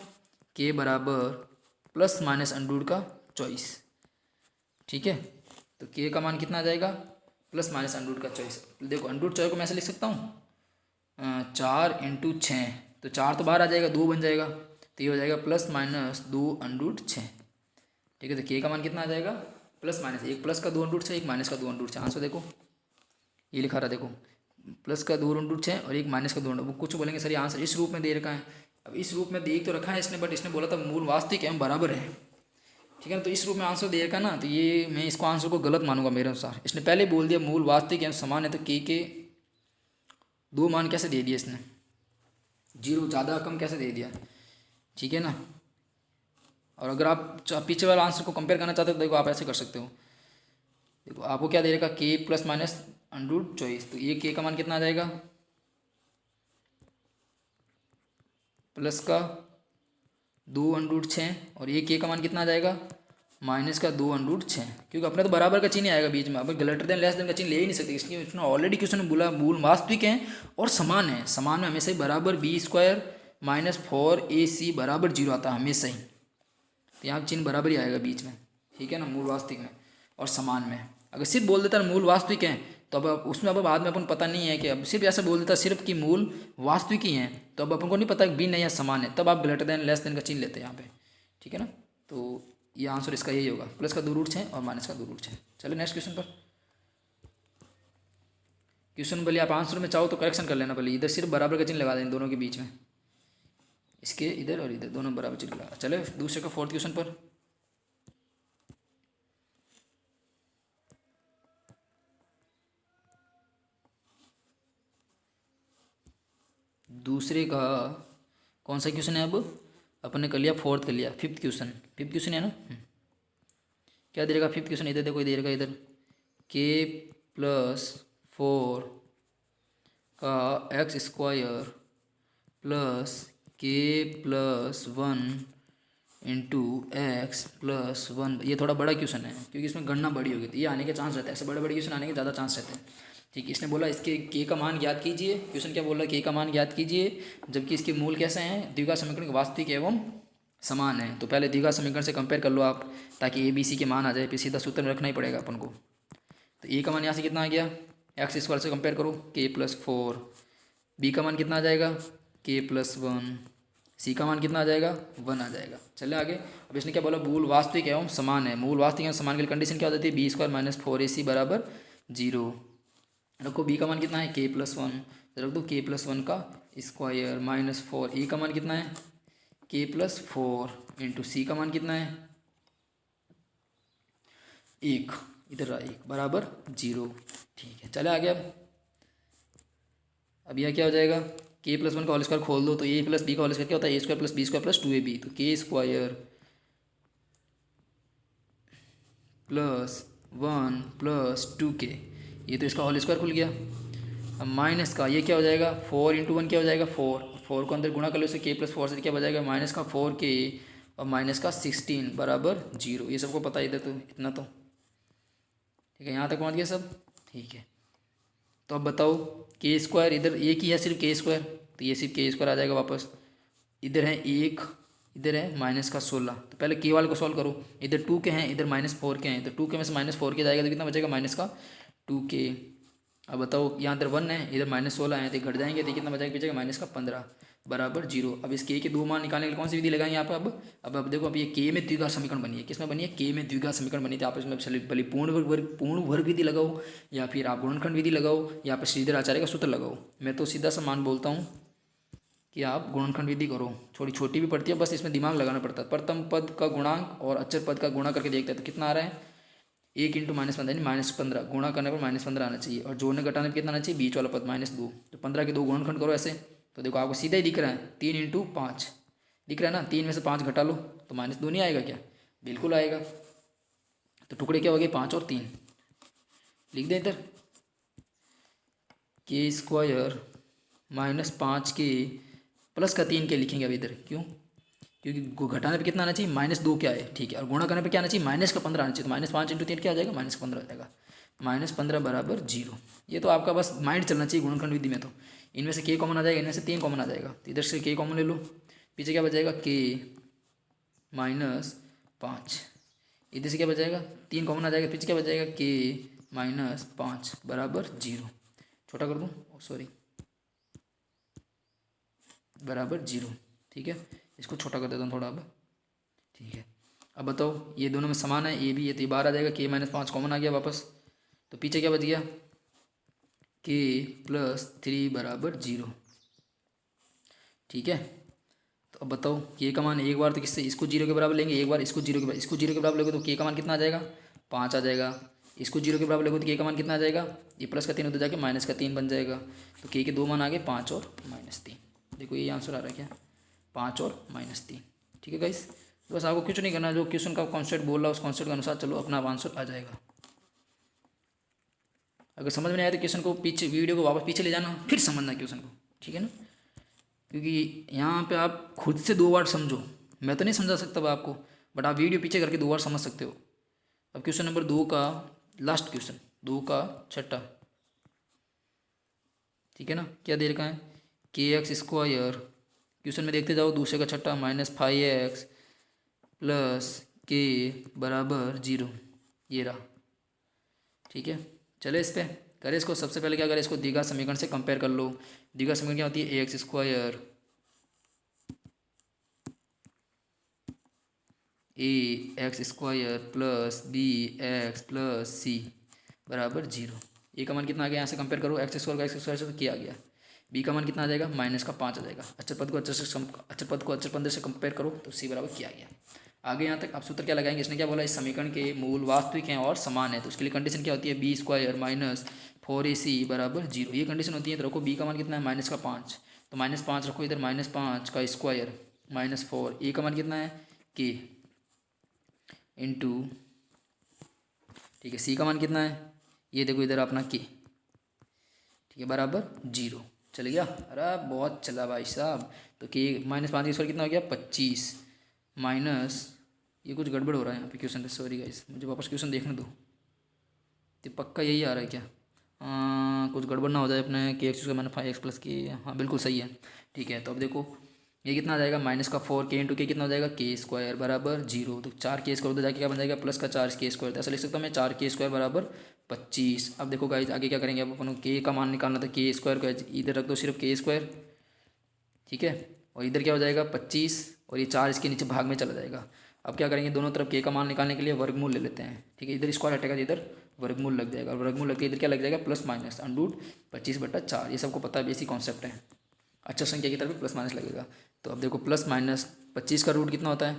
के बराबर प्लस माइनस अंडूड का 24। ठीक है, तो के का मान कितना आ जाएगा, प्लस माइनस अंडूड का 24। देखो अंडूड 24 को मैं ऐसे लिख सकता हूँ 4 इंटू 6, तो 4 तो बाहर आ जाएगा, 2 बन जाएगा, तो ये हो जाएगा प्लस माइनस 2 अंडूड 6। ठीक है, तो के का मान कितना आ जाएगा, प्लस माइनस, एक प्लस का 2 अंडूड 6, एक माइनस का 2 अंडूड 6। आंसर देखो ये लिखा रहा, देखो प्लस का 2 अंडूड 6 और एक माइनस का 2 अंडूड। कुछ बोलेंगे सर ये आंसर इस रूप में दे रखा है, अब इस रूप में देख तो रखा है इसने, बट इसने बोला था मूल वास्तविक एवं बराबर है। ठीक है ना, तो इस रूप में आंसर दे रखा ना, तो ये मैं इसको आंसर को गलत मानूंगा मेरे अनुसार। इसने पहले बोल दिया मूल वास्तविक एवं समान है, तो के 2 मान कैसे दे दिया इसने, 0 ज़्यादा कम कैसे दे दिया। ठीक है ना, और अगर आप पीछे वाला आंसर को कंपेयर करना चाहते हो तो देखो आप ऐसे कर सकते हो। देखो आपको क्या दे रखा, के प्लस माइनस अंडरूट 24, तो ये के का मान कितना आ जाएगा, प्लस का 2 अंडरूट 6, और ये के का मान कितना आ जाएगा, माइनस का 2 अंडरूट 6, क्योंकि अपने तो बराबर का चिन्ह आएगा बीच में, अब ग्रेटर देन लेस देन का चिन्ह ले ही नहीं सकते, इसलिए इसने ऑलरेडी क्वेश्चन बोला मूल वास्तविक है और समान है। समान में हमेशा ही बराबर बी स्क्वायर माइनस 4ac बराबर 0 आता है हमेशा ही, तो यहाँ चिन्ह बराबर ही आएगा बीच में। ठीक है ना, मूल वास्तविक में और समान में। अगर सिर्फ बोल देता मूल वास्तविक है तो अब उसमें अब बाद में अपन पता नहीं है कि अब सिर्फ ऐसा बोल देता सिर्फ कि मूल वास्तविक ही हैं, तो अब अपन को नहीं पता कि भिन्न है या समान है, तब आप ग्रेटर देन लेस देन का चिन्ह लेते हैं यहाँ पे। ठीक है ना, तो ये आंसर इसका यही होगा, प्लस का 2 रूट 6 और माइनस का 2 रूट 6। चलो नेक्स्ट क्वेश्चन पर। क्वेश्चन भले आप आंसर में चाहो तो करेक्शन कर लेना, भले इधर सिर्फ बराबर का चिन्ह लगा दें दोनों के बीच में, इसके इधर और इधर दोनों बराबर चिन्ह लगा। चले दूसरे का फोर्थ क्वेश्चन पर। दूसरे का कौन सा क्वेश्चन है, अब अपन ने कर लिया फोर्थ, कर लिया फिफ्थ क्वेश्चन है ना। क्या दे देगा फिफ्थ क्वेश्चन, इधर देखो दे देगा इधर, के प्लस 4 का एक्स स्क्वायर प्लस के प्लस 1 इंटू एक्स प्लस 1। ये थोड़ा बड़ा क्वेश्चन है क्योंकि इसमें गणना बड़ी होगी, तो ये आने के चांस रहते हैं, ऐसे बड़े बड़े क्वेश्चन आने के ज़्यादा चांस रहते हैं। ठीक है, इसने बोला इसके के का मान ज्ञात कीजिए, क्वेश्चन क्या बोल रहा है, के का मान ज्ञात कीजिए जबकि इसके मूल कैसे हैं, द्विघात समीकरण के वास्तविक एवं समान है। तो पहले द्विघात समीकरण से कंपेयर कर लो आप, ताकि ए बी सी के मान आ जाए, फिर सीधा सूत्र में रखना ही पड़ेगा अपन को। तो ए का मान यहाँ से कितना आ गया, एक्स स्क्वायर से कंपेयर करो, के प्लस 4, बी का मान कितना आ जाएगा, के प्लस 1, सी का मान कितना आ जाएगा 1 आ जाएगा। चले आगे, अब इसने क्या बोला, मूल वास्तविक एवं समान है। मूल वास्तविक एवं समान के लिए कंडीशन क्या हो जाती है, बी स्क्वायर माइनस 4ac बराबर 0। रखो बी का मान कितना है, के प्लस 1, रख दो के प्लस 1 का स्क्वायर माइनस 4, ए का मान कितना है, के प्लस 4 इंटू सी का मान कितना है 1, इधर रहा 1 बराबर 0। ठीक है, चले आगे। अब यह क्या हो जाएगा, के प्लस 1 का होल स्क्वायर खोल दो तो ए प्लस बी का होल स्क्वायर क्या होता है, a square plus B square plus 2ab, तो के स्क्वायर प्लस 1 प्लस 2k, ये तो इसका होल स्क्वायर खुल गया। अब माइनस का ये क्या हो जाएगा, 4 इंटू 1 क्या हो जाएगा 4 को अंदर गुणा कर लो इससे, के प्लस 4 से क्या बजाएगा माइनस का 4k और माइनस का 16 बराबर 0। ये सबको पता है इधर, तो इतना तो ठीक है, यहाँ तक पहुँच गया सब। ठीक है, तो अब बताओ के स्क्वायर, इधर एक ही है सिर्फ के स्क्वायर, तो ये सिर्फ के स्क्वायर आ जाएगा वापस। इधर है एक, इधर है -16, तो पहले के वाले को सॉल्व करो। इधर 2 के हैं, इधर -4 के हैं, तो 2 के में से -4 के जाएगा तो कितना बचेगा, -2 के। अब बताओ यहाँ इधर 1 है, इधर -16 है, तो घट जाएंगे, तो कितना बचेगा, पीछेगा -15 बराबर 0। अब इस के दो मान निकालने के लिए कौन सी विधि लगाएंगे यहाँ पर। अब देखो, अब ये के में द्विघात समीकरण बनी है, किसमें बनी है, के में द्विघात समीकरण बनी थी। आप इसमें भले पूर्ण वर्ग विधि लगाओ, या फिर आप गुणनखंड विधि लगाओ, या फिर श्रीधर आचार्य का सूत्र लगाओ। मैं तो सीधा सा मान बोलता हूँ कि आप गुणनखंड विधि करो, थोड़ी छोटी भी पड़ती है, बस इसमें दिमाग लगाना पड़ता है। प्रथम पद का गुणांक और अचर पद का गुणा करके देखते हैं तो कितना आ रहा है, 1 × -15 यानी -15, गुणा करने पर -15 आना चाहिए, और जोड़ने घटाने पर कितना आना चाहिए, बीच वाला पद -2। तो 15 के 2 गुणनखंड करो ऐसे, तो देखो आपको सीधा ही दिख रहा है, 3 × 5 दिख रहा है ना, 3 में से 5 घटा लो तो -2 नहीं आएगा क्या, बिल्कुल आएगा। तो टुकड़े क्या हो गए, 5 और 3, लिख दें इधर, के स्क्वायर -5 के प्लस का 3 के लिखेंगे अब इधर, क्यों, क्योंकि घटाने पे कितना आना चाहिए, -2 क्या है, ठीक है, और गुणा करने पे क्या आना चाहिए, -15 आना चाहिए, तो -5 × 3 क्या आ जाएगा, -15 आ जाएगा, -15 बराबर 0। ये तो आपका बस माइंड चलना चाहिए गुणनखंड विधि में, तो इनमें से के कॉमन आ जाएगा, इनमें से 3 कॉमन आ जाएगा, तो इधर से के कॉमन ले लो, पीछे क्या बचेगा, के -5, इधर से क्या बचेगा, 3 कॉमन आ जाएगा, पीछे क्या बचेगा, के -5 बराबर 0। छोटा कर दूँ, सॉरी, बराबर 0। ठीक है, इसको छोटा कर देता हूँ थोड़ा अब। ठीक है, अब बताओ ये दोनों में समान है, ये भी ये, तो ये बाहर आ जाएगा, के -5 कॉमन आ गया वापस, तो पीछे क्या बच गया, के +3 बराबर 0। ठीक है, तो अब बताओ के का मान एक बार तो किससे, इसको 0 के बराबर लेंगे, एक बार इसको 0 के बराबर, इसको 0 के बराबर लेंगे तो के का मान कितना आ जाएगा, 5 आ जाएगा। इसको 0 के बराबर लेंगे तो के का मान कितना आ जाएगा, ये प्लस का 3 उधर जाके -3 बन जाएगा, तो के 2 मान आ गए, 5 और -3। देखो ये आंसर आ रहा है क्या, 5 और -3। ठीक है गाइस, तो बस आपको कुछ नहीं करना, जो क्वेश्चन का कॉन्सेप्ट बोल रहा है उस कॉन्सेप्ट के अनुसार चलो, अपना आंसर आ जाएगा। अगर समझ में नहीं आया तो क्वेश्चन को पीछे, वीडियो को वापस पीछे ले जाना, फिर समझना क्वेश्चन को, ठीक है ना, क्योंकि यहाँ पे आप खुद से 2 बार समझो, मैं तो नहीं समझा सकता अब आपको, बट आप वीडियो पीछे करके 2 बार समझ सकते हो। अब क्वेश्चन नंबर 2 का लास्ट क्वेश्चन, 2 का छठा, ठीक है ना, क्या दे रखा है, kx², क्वेश्चन में देखते जाओ, दूसरे का छठा -5x + k बराबर 0, ये रहा। ठीक है, चले इस पे करें इसको, सबसे पहले क्या करें, इसको द्विघात समीकरण से कंपेयर कर लो। द्विघात समीकरण क्या होती है, ax² + bx + c बराबर 0। ए का मान कितना आ गया, यहाँ से कंपेयर करो, x² का x² से तो क्या आ गया, बी का मान कितना आ जाएगा, -5 आ जाएगा। अचर पद को अचर पद से कंपेयर करो तो सी बराबर क्या आ गया। आगे यहाँ तक आप सूत्र क्या लगाएंगे, इसने क्या बोला, इस समीकरण के मूल वास्तविक हैं और समान है, तो उसके लिए कंडीशन क्या होती है, b² - 4ac बराबर 0, ये कंडीशन होती है। तो रखो b का मान कितना है, -5, तो -5 रखो इधर, -5 का स्क्वायर -4, ए का मान कितना है, k इंटू, ठीक है, सी का मान कितना है, ये देखो इधर अपना के, ठीक है, बराबर 0। चल गया, अरे बहुत चला भाई साहब। तो के -5 का स्क्वायर कितना हो गया, 25 माइनस, ये कुछ गड़बड़ हो रहा है यहाँ पे क्वेश्चन पे, सॉरी गाइस, मुझे वापस क्वेश्चन देखने दो, तो पक्का यही आ रहा है क्या, कुछ गड़बड़ ना हो जाए अपने, के एक्स का -5x + के, हाँ बिल्कुल सही है। ठीक है, तो अब देखो ये कितना आ जाएगा, -4 के इंटू के कितना हो जाएगा, k² बराबर 0, तो 4k² उधर जाके क्या बन जाएगा, +4k², तो ऐसा लिख सकता हूँ मैं, 4k² बराबर 25। अब देखो गाइस आगे क्या करेंगे, अब अपन के का मान निकालना था, k² को इधर रख दो सिर्फ k², ठीक है, और इधर क्या हो जाएगा 25, और ये 4 इसके नीचे भाग में चला जाएगा। अब क्या करेंगे, दोनों तरफ के का मान निकालने के लिए वर्गमूल ले लेते हैं, ठीक है, इधर स्क्वायर हटेगा तो इधर वर्गमूल लग जाएगा, और वर्गमूल लग के इधर क्या लग जाएगा, ±√25/4, ये सबको पता है, बेसिक कॉन्सेप्ट है। अच्छा, संख्या की तरफ प्लस माइनस लगेगा, तो अब देखो +-25 का रूट कितना होता है,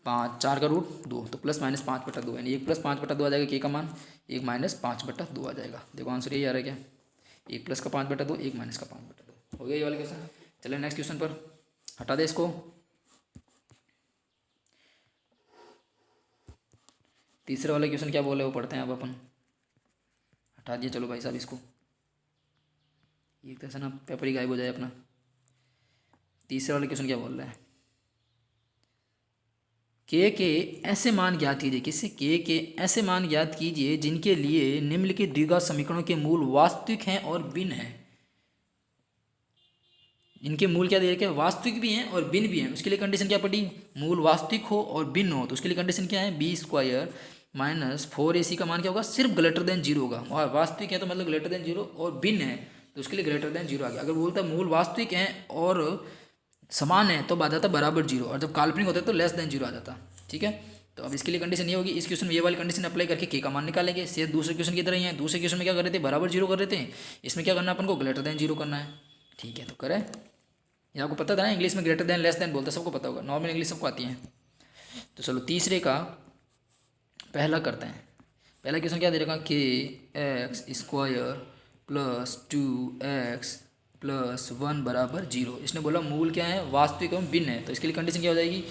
5, 4 का रूट 2, तो +-5/2, यानी 1 + 5/2 आ जाएगा के का मान, 1 - 5/2 आ जाएगा। देखो आंसर यही आ रहा है क्या, 1 + का 5/2, 1 - का 5/2 हो गया ये वाला क्वेश्चन। चलिए नेक्स्ट क्वेश्चन पर, हटा दे इसको, तीसरे वाले क्वेश्चन क्या बोले वो पढ़ते हैं अब अपन, हटा दिए, चलो भाई साहब इसको, एक तरह से ना पेपर ही गायब हो जाए अपना। तीसरे वाले क्वेश्चन क्या बोल रहा है, के ऐसे मान ज्ञात कीजिए, किससे, के ऐसे मान ज्ञात कीजिए जिनके लिए निम्नलिखित द्विघात समीकरणों के मूल वास्तविक हैं और भिन्न हैं। इनके मूल क्या दे रखे हैं, वास्तविक भी हैं और भिन्न भी हैं। उसके लिए कंडीशन क्या पड़ी, मूल वास्तविक हो और भिन्न हो। तो उसके लिए कंडीशन क्या है, बी स्क्वायर माइनस 4ac का मान क्या होगा, सिर्फ ग्रेटर देन जीरो होगा। और वास्तविक है तो मतलब ग्रेटर देन जीरो, और भिन्न है तो उसके लिए ग्रेटर देन जीरो आ गया। अगर बोलता है मूल वास्तविक हैं और समान है तो आ जाता बराबर जीरो, और जब काल्पनिक होता है तो लेस देन जीरो आ जाता। ठीक है, तो अब इसके लिए कंडीशन ये होगी, इस क्वेश्चन में ये वाली कंडीशन अप्लाई करके के का मान निकालेंगे। से दूसरे क्वेश्चन की तरह ही है, दूसरे क्वेश्चन में क्या कर रहे थे, बराबर जीरो कर रहे थे, इसमें क्या करना है अपन को, ग्रेटर देन जीरो करना है। ठीक है, तो करें। ये आपको पता था ना, इंग्लिश में ग्रेटर देन लेस देन बोलते सबको पता होगा, नॉर्मल इंग्लिश सबको आती है। तो चलो तीसरे का पहला करते हैं। पहला क्वेश्चन क्या दे रखा, के x square plus 2x plus 1 बराबर जीरो। इसने बोला मूल क्या है, वास्तविक एवं भिन्न है। तो इसके लिए कंडीशन क्या हो जाएगी,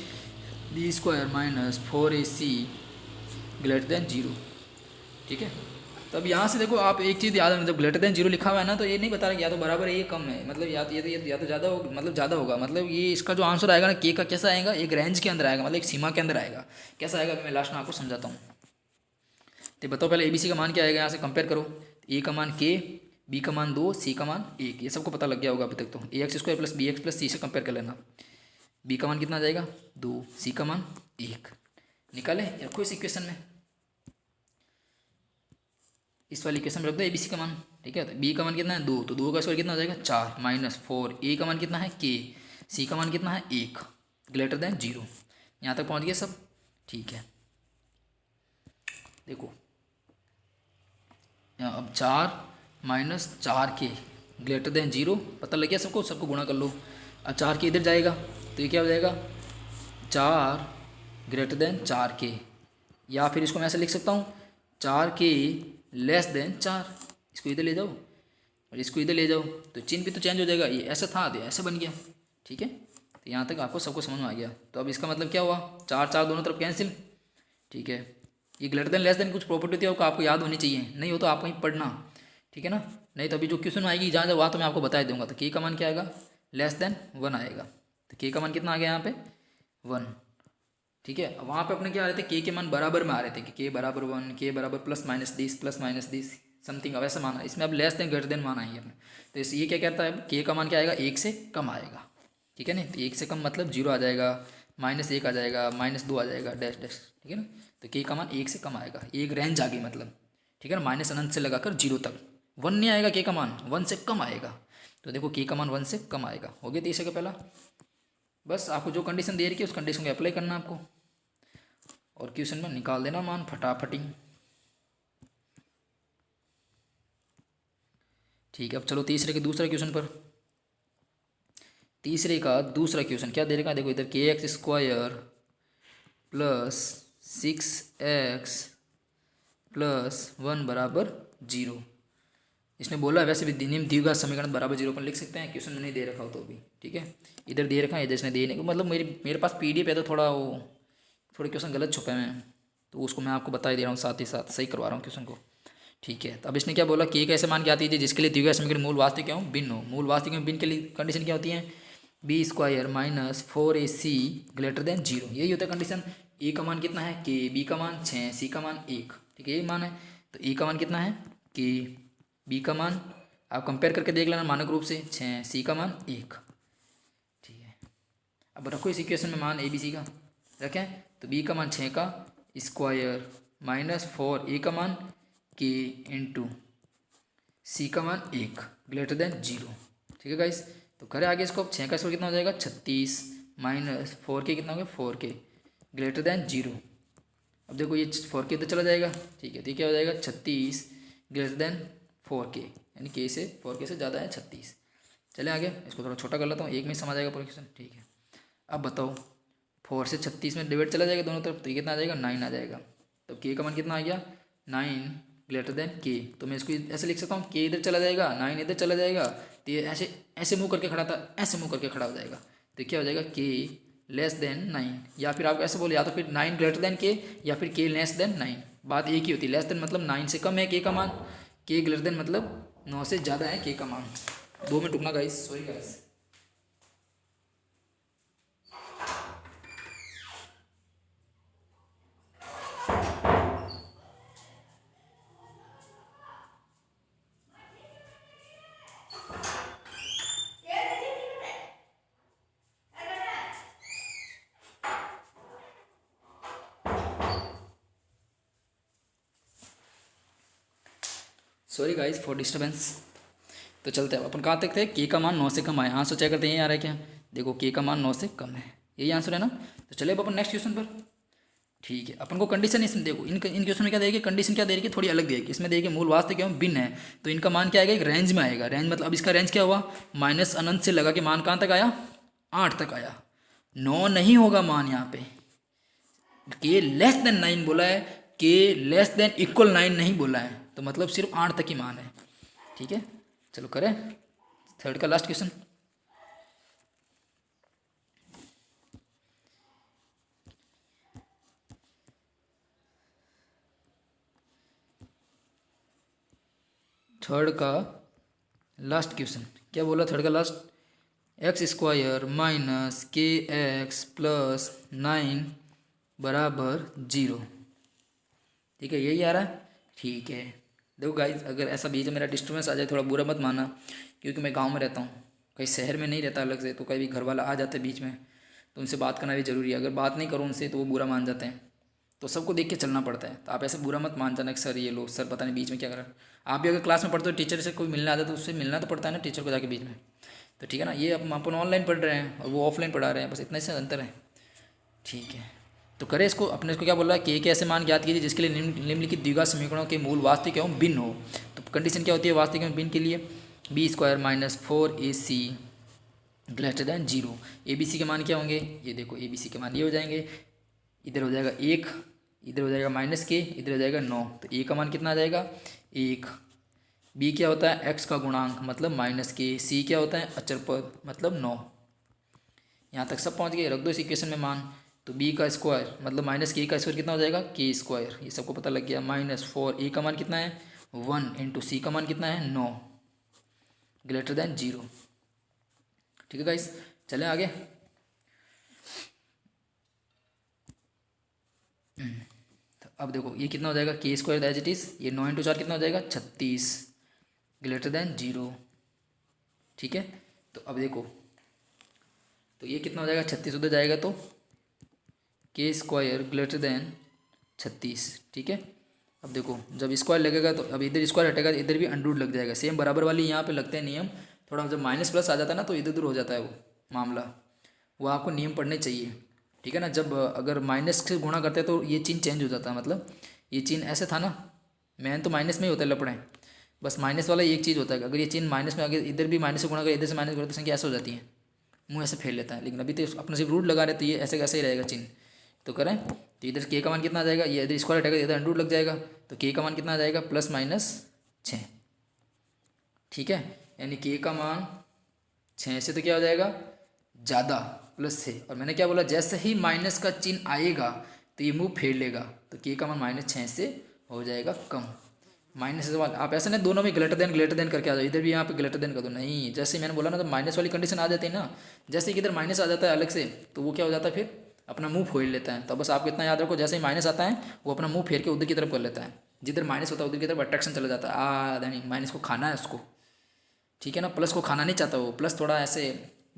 B square minus 4ac greater than zero. ठीक है, तो अब यहाँ से देखो आप एक चीज़ याद रखना, जब ग्रेटर देन जीरो लिखा हुआ है ना, तो ये नहीं बता रहा कि या तो बराबर है ये कम है, मतलब या तो ज़्यादा होगा, मतलब ज़्यादा होगा, मतलब ये इसका जो आंसर आएगा ना के का कैसा आएगा, एक रेंज के अंदर आएगा, मतलब एक सीमा के अंदर आएगा। कैसा आएगा अभी मैं लास्ट में आपको समझाता हूँ। तो बताओ पहले ABC का मान क्या आएगा, यहाँ से कंपेयर करो। ए का मान के, बी का मान 2, सी का मान 1, ये सबको पता लग गया होगा अभी तक। तो ax square plus bx plus c से कंपेयर कर लेना। बी का मान कितना आ जाएगा 2, सी का मान 1, निकाले रखो इस इक्वेशन में, इस वाली इक्वेशन में रख दो ABC का मान। ठीक है, तो बी का मान कितना है 2, तो 2 का स्क्वायर कितना हो जाएगा 4 माइनस 4, ए का मान कितना है के, सी का मान कितना है 1 ग्रेटर देन जीरो। यहाँ तक पहुँच गए सब। ठीक है, देखो यहाँ अब 4 minus 4k greater than zero पता लग गया सबको, सबको गुणा कर लो। अब 4k इधर जाएगा तो ये क्या हो जाएगा 4 ग्रेटर देन 4k, या फिर इसको मैं ऐसे लिख सकता हूँ 4k लेस देन 4। इसको इधर ले जाओ और इसको इधर ले जाओ तो चिन्ह भी तो चेंज हो जाएगा, ये ऐसा था तो ऐसा बन गया। ठीक है, तो यहाँ तक आपको सबको समझ में आ गया। तो अब इसका मतलब क्या हुआ, 4 4 दोनों तरफ कैंसिल। ठीक है, ये ग्रेटर देन लेस देन कुछ प्रॉपर्टी होती है आपको याद होनी चाहिए, नहीं हो तो आप वहीं पढ़ना। ठीक है ना, नहीं तो अभी जो क्वेश्चन आएगी जहाँ जब वहाँ तो मैं आपको बता दूंगा। तो के का मान क्या आएगा, लेस देन 1 आएगा। तो के का मान कितना आ गया यहाँ पे 1। ठीक है, वहाँ पे अपने क्या आ रहे थे, के मान बराबर में आ रहे थे कि के बराबर 1, के बराबर प्लस माइनस दिस समथिंग, अब ऐसा माना। इसमें अब लेस देन ग्रेटर देन माना है हमने। तो इस ये क्या कहता है, के का मान क्या आएगा 1 से कम आएगा। ठीक है ना, तो 1 से कम मतलब 0 आ जाएगा, -1 आ जाएगा, -2 आ जाएगा, डैश डैश। ठीक है ना, तो के का मान 1 से कम आएगा, एक रेंज आ गई मतलब। ठीक है ना, माइनस अनंत से लगाकर 0 तक। 1 नहीं आएगा, के का मान 1 से कम आएगा। तो देखो के का मान 1 से कम आएगा। हो गया तीसरे का पहला। बस आपको जो कंडीशन दे रही है उस कंडीशन को अप्लाई करना आपको, और क्वेश्चन में निकाल देना मान फटाफटी। ठीक है, अब चलो तीसरे के दूसरे क्वेश्चन पर। तीसरे का दूसरा क्वेश्चन क्या दे रखा है, देखो इधर के x square plus 6x plus 1 बराबर 0। इसने बोला वैसे भी निम्न द्विघात समीकरण बराबर 0 पर लिख सकते हैं, क्वेश्चन में नहीं दे रखा हो तो भी। ठीक है, इधर दे रखा है, इधर इसने दे नहीं, मतलब मेरे पास PDF है तो थोड़ा वो थोड़े क्वेश्चन गलत छुपे हुए हैं, तो उसको मैं आपको बता ही दे रहा हूँ, साथ ही साथ सही करवा रहा हूँ क्वेश्चन को। ठीक है, तो अब इसने क्या बोला, के कैसे मान क्या आती है जिसके लिए द्विघात समीकरण मूल वास्तविक क्या हो, भिन्न हो। मूल वास्तविक में भिन्न के लिए कंडीशन क्या होती है, B square minus 4ac greater than 0। यही होता है कंडीशन। ए का मान कितना है के, बी का मान 6, सी का मान 1। ठीक है, यही मान है। तो ए का मान कितना है के, बी का मान आप कंपेयर करके देख लेना मानक रूप से 6, सी का मान 1। ठीक है, अब रखो इस इक्वेशन में मान ABC का रखें, तो बी का मान 6 का स्क्वायर माइनस 4 ए का मान के इंटू सी का मान 1 ग्रेटर देन 0। ठीक है गाइस, तो करें आगे इसको। अब 6 का स्क्वायर कितना हो जाएगा 36 माइनस 4k कितना हो गया 4k ग्रेटर देन 0। अब देखो ये 4k इधर चला जाएगा। ठीक है, तो ये क्या हो जाएगा 36 ग्रेटर देन 4k, यानी k से 4k से ज़्यादा है 36। चले आगे, इसको थोड़ा छोटा कर लेता हूँ, एक में ही समझ आएगा पूरा क्वेश्चन। ठीक है, अब बताओ 4 से 36 में डिवाइड चला जाएगा दोनों तरफ, तो ये कितना आ जाएगा 9 आ जाएगा। तो k का मान कितना आ गया 9 ग्रेटर देन के। तो मैं इसको ऐसे लिख सकता हूँ, के इधर चला जाएगा 9 इधर चला जाएगा, तो ये ऐसे ऐसे मुँह करके खड़ा था, ऐसे मुँह करके खड़ा हो जाएगा। तो क्या हो जाएगा के लेस देन 9, या फिर आप ऐसे बोले, या तो फिर 9 ग्रेटर देन के या फिर के लेस देन 9। बात एक ही होती है, लेस देन मतलब 9 से कम है के का मान, के ग्रेटर देन मतलब 9 से ज़्यादा है के का मान। 2 मिनट रुकना guys, sorry guys. Sorry guys for disturbance. तो चलते हैं अपन कहाँ तक थे, के का मान 9 से कम आए। आंसर चेक करते हैं, यही आ रहा है क्या? देखो के का मान 9 से कम है, यही आंसर है ना। तो चलिए अब अपन नेक्स्ट क्वेश्चन पर। ठीक है, अपन को कंडीशन इसमें देखो, इन क्वेश्चन में क्या देगी, कंडीशन क्या दे रही है, थोड़ी अलग देगी। इसमें देखिए मूल वास्तविक एवं भिन्न है, तो इनका मान क्या आएगा, एक रेंज में आएगा। रेंज मतलब अब इसका रेंज क्या हुआ, माइनस अनंत से लगा के मान कहाँ तक आया, 8 तक आया। 9 नहीं होगा मान यहाँ पे, के लेस देन 9 बोला है, के लेस देन इक्वल 9 नहीं बोला है, तो मतलब सिर्फ 8 तक ही मान है। ठीक है, चलो करें थर्ड का लास्ट क्वेश्चन। थर्ड का लास्ट क्वेश्चन क्या बोला, थर्ड का लास्ट, एक्स स्क्वायर माइनस के एक्स प्लस 9 बराबर 0। ठीक है, यही आ रहा है। ठीक है, देखो गाइज अगर ऐसा बीच में मेरा डिस्टर्बेंस आ जाए थोड़ा बुरा मत मानना, क्योंकि मैं गांव में रहता हूँ, कहीं शहर में नहीं रहता अलग से, तो कहीं भी घर वाला आ जाते हैं बीच में, तो उनसे बात करना भी ज़रूरी है। अगर बात नहीं करो उनसे तो वो बुरा मान जाते हैं, तो सबको देख के चलना पड़ता है। तो आप ऐसे बुरा मत मान जाना कि सर ये लो, सर पता नहीं बीच में क्या कर रहा है। आप भी अगर क्लास में पढ़ते हो, टीचर से कोई मिलने आता है तो उससे मिलना तो पड़ता है ना, टीचर को जाके बीच में। तो ठीक है ना, ये अपन ऑनलाइन पढ़ रहे हैं और वो ऑफलाइन पढ़ा रहे हैं, बस इतना से अंतर है। ठीक है, तो करें इसको, अपने इसको क्या बोल रहा है, के ऐसे मान ज्ञात कीजिए जिसके लिए निम्नलिखित द्विघात समीकरणों के मूल वास्तविक एवं भिन्न हो। तो कंडीशन क्या होती है वास्तविक एवं भिन्न के लिए, B square minus 4ac greater than 0। A B C के मान क्या होंगे, ये देखो ए बी सी के मान ये हो जाएंगे, इधर हो जाएगा 1, इधर हो जाएगा माइनस के, इधर हो जाएगा 9, तो ए का मान कितना आ जाएगा 1। बी क्या होता है, एक्स का गुणांक मतलब माइनस के, सी क्या होता है अचर पद मतलब 9। यहाँ तक सब पहुँच गए, रख दो इस इक्वेशन में मान। तो बी का स्क्वायर मतलब माइनस के का स्क्वायर कितना हो जाएगा, के स्क्वायर, ये सबको पता लग गया। माइनस 4 ए का मान कितना है 1 इंटू सी का मान कितना है 9 ग्रेटर दैन 0। ठीक है गाइस, चलें आगे। तो अब देखो ये कितना हो जाएगा, के स्क्वायर एज इट इज़, ये 9 इंटू 4 कितना हो जाएगा 36 ग्रेटर दैन 0। ठीक है, तो अब देखो तो ये कितना हो जाएगा 36 उधर जाएगा तो के स्क्वायर ग्रेटर दैन 36। ठीक है, अब देखो जब स्क्वायर लगेगा तो अब इधर स्क्वायर हटेगा तो इधर भी अंडरूट लग जाएगा। सेम बराबर वाली यहाँ पे लगते हैं नियम, थोड़ा जब माइनस प्लस आ जाता है ना तो इधर उधर हो जाता है वो मामला, वो आपको नियम पढ़ने चाहिए। ठीक है ना, जब अगर माइनस से गुणा करते हैं तो ये चिन्ह चेंज हो जाता है, मतलब ये चिन्ह ऐसे था ना, मैन तो माइनस में ही होता है लपड़े, बस माइनस वाला एक चीज़ होता है, अगर ये चिन्ह माइनस में, अगर इधर भी माइनस से गुणा करें इधर से माइनस करें तो संख्या ऐसे हो जाती है, मुँह ऐसे फेर लेता है। लेकिन अभी तो अपने सिर्फ रूट लगा रहे तो ये ऐसे कैसे ही रहेगा चिन्ह। तो करें तो इधर के का मान कितना आ जाएगा, ये इधर स्क्वायर हटेगा इधर अंडरूट लग जाएगा, तो के का मान कितना आ जाएगा प्लस माइनस 6। ठीक है, यानी के का मान 6 से तो क्या हो जाएगा ज़्यादा प्लस से, और मैंने क्या बोला जैसे ही माइनस का चिन्ह आएगा तो ये मुंह फेर लेगा, तो के का मान -6 से हो जाएगा कम। माइनस से आप ऐसा नहीं दोनों में ग्रेटर देन करके आ जाओ, इधर भी यहाँ पे ग्रेटर देन कर दो, नहीं जैसे मैंने बोला ना तो माइनस वाली कंडीशन आ जाती है ना, जैसे कि इधर माइनस आ जाता है अलग से तो वो क्या हो जाता है फिर अपना मुंह फोड़ लेता है। तो बस आप इतना याद रखो, जैसे ही माइनस आता है वो अपना मुंह फेर के उधर की तरफ कर लेता है, जिधर माइनस होता है उधर की तरफ अट्रैक्शन चला जाता है, यानी माइनस को खाना है उसको। ठीक है ना, प्लस को खाना नहीं चाहता वो, प्लस थोड़ा ऐसे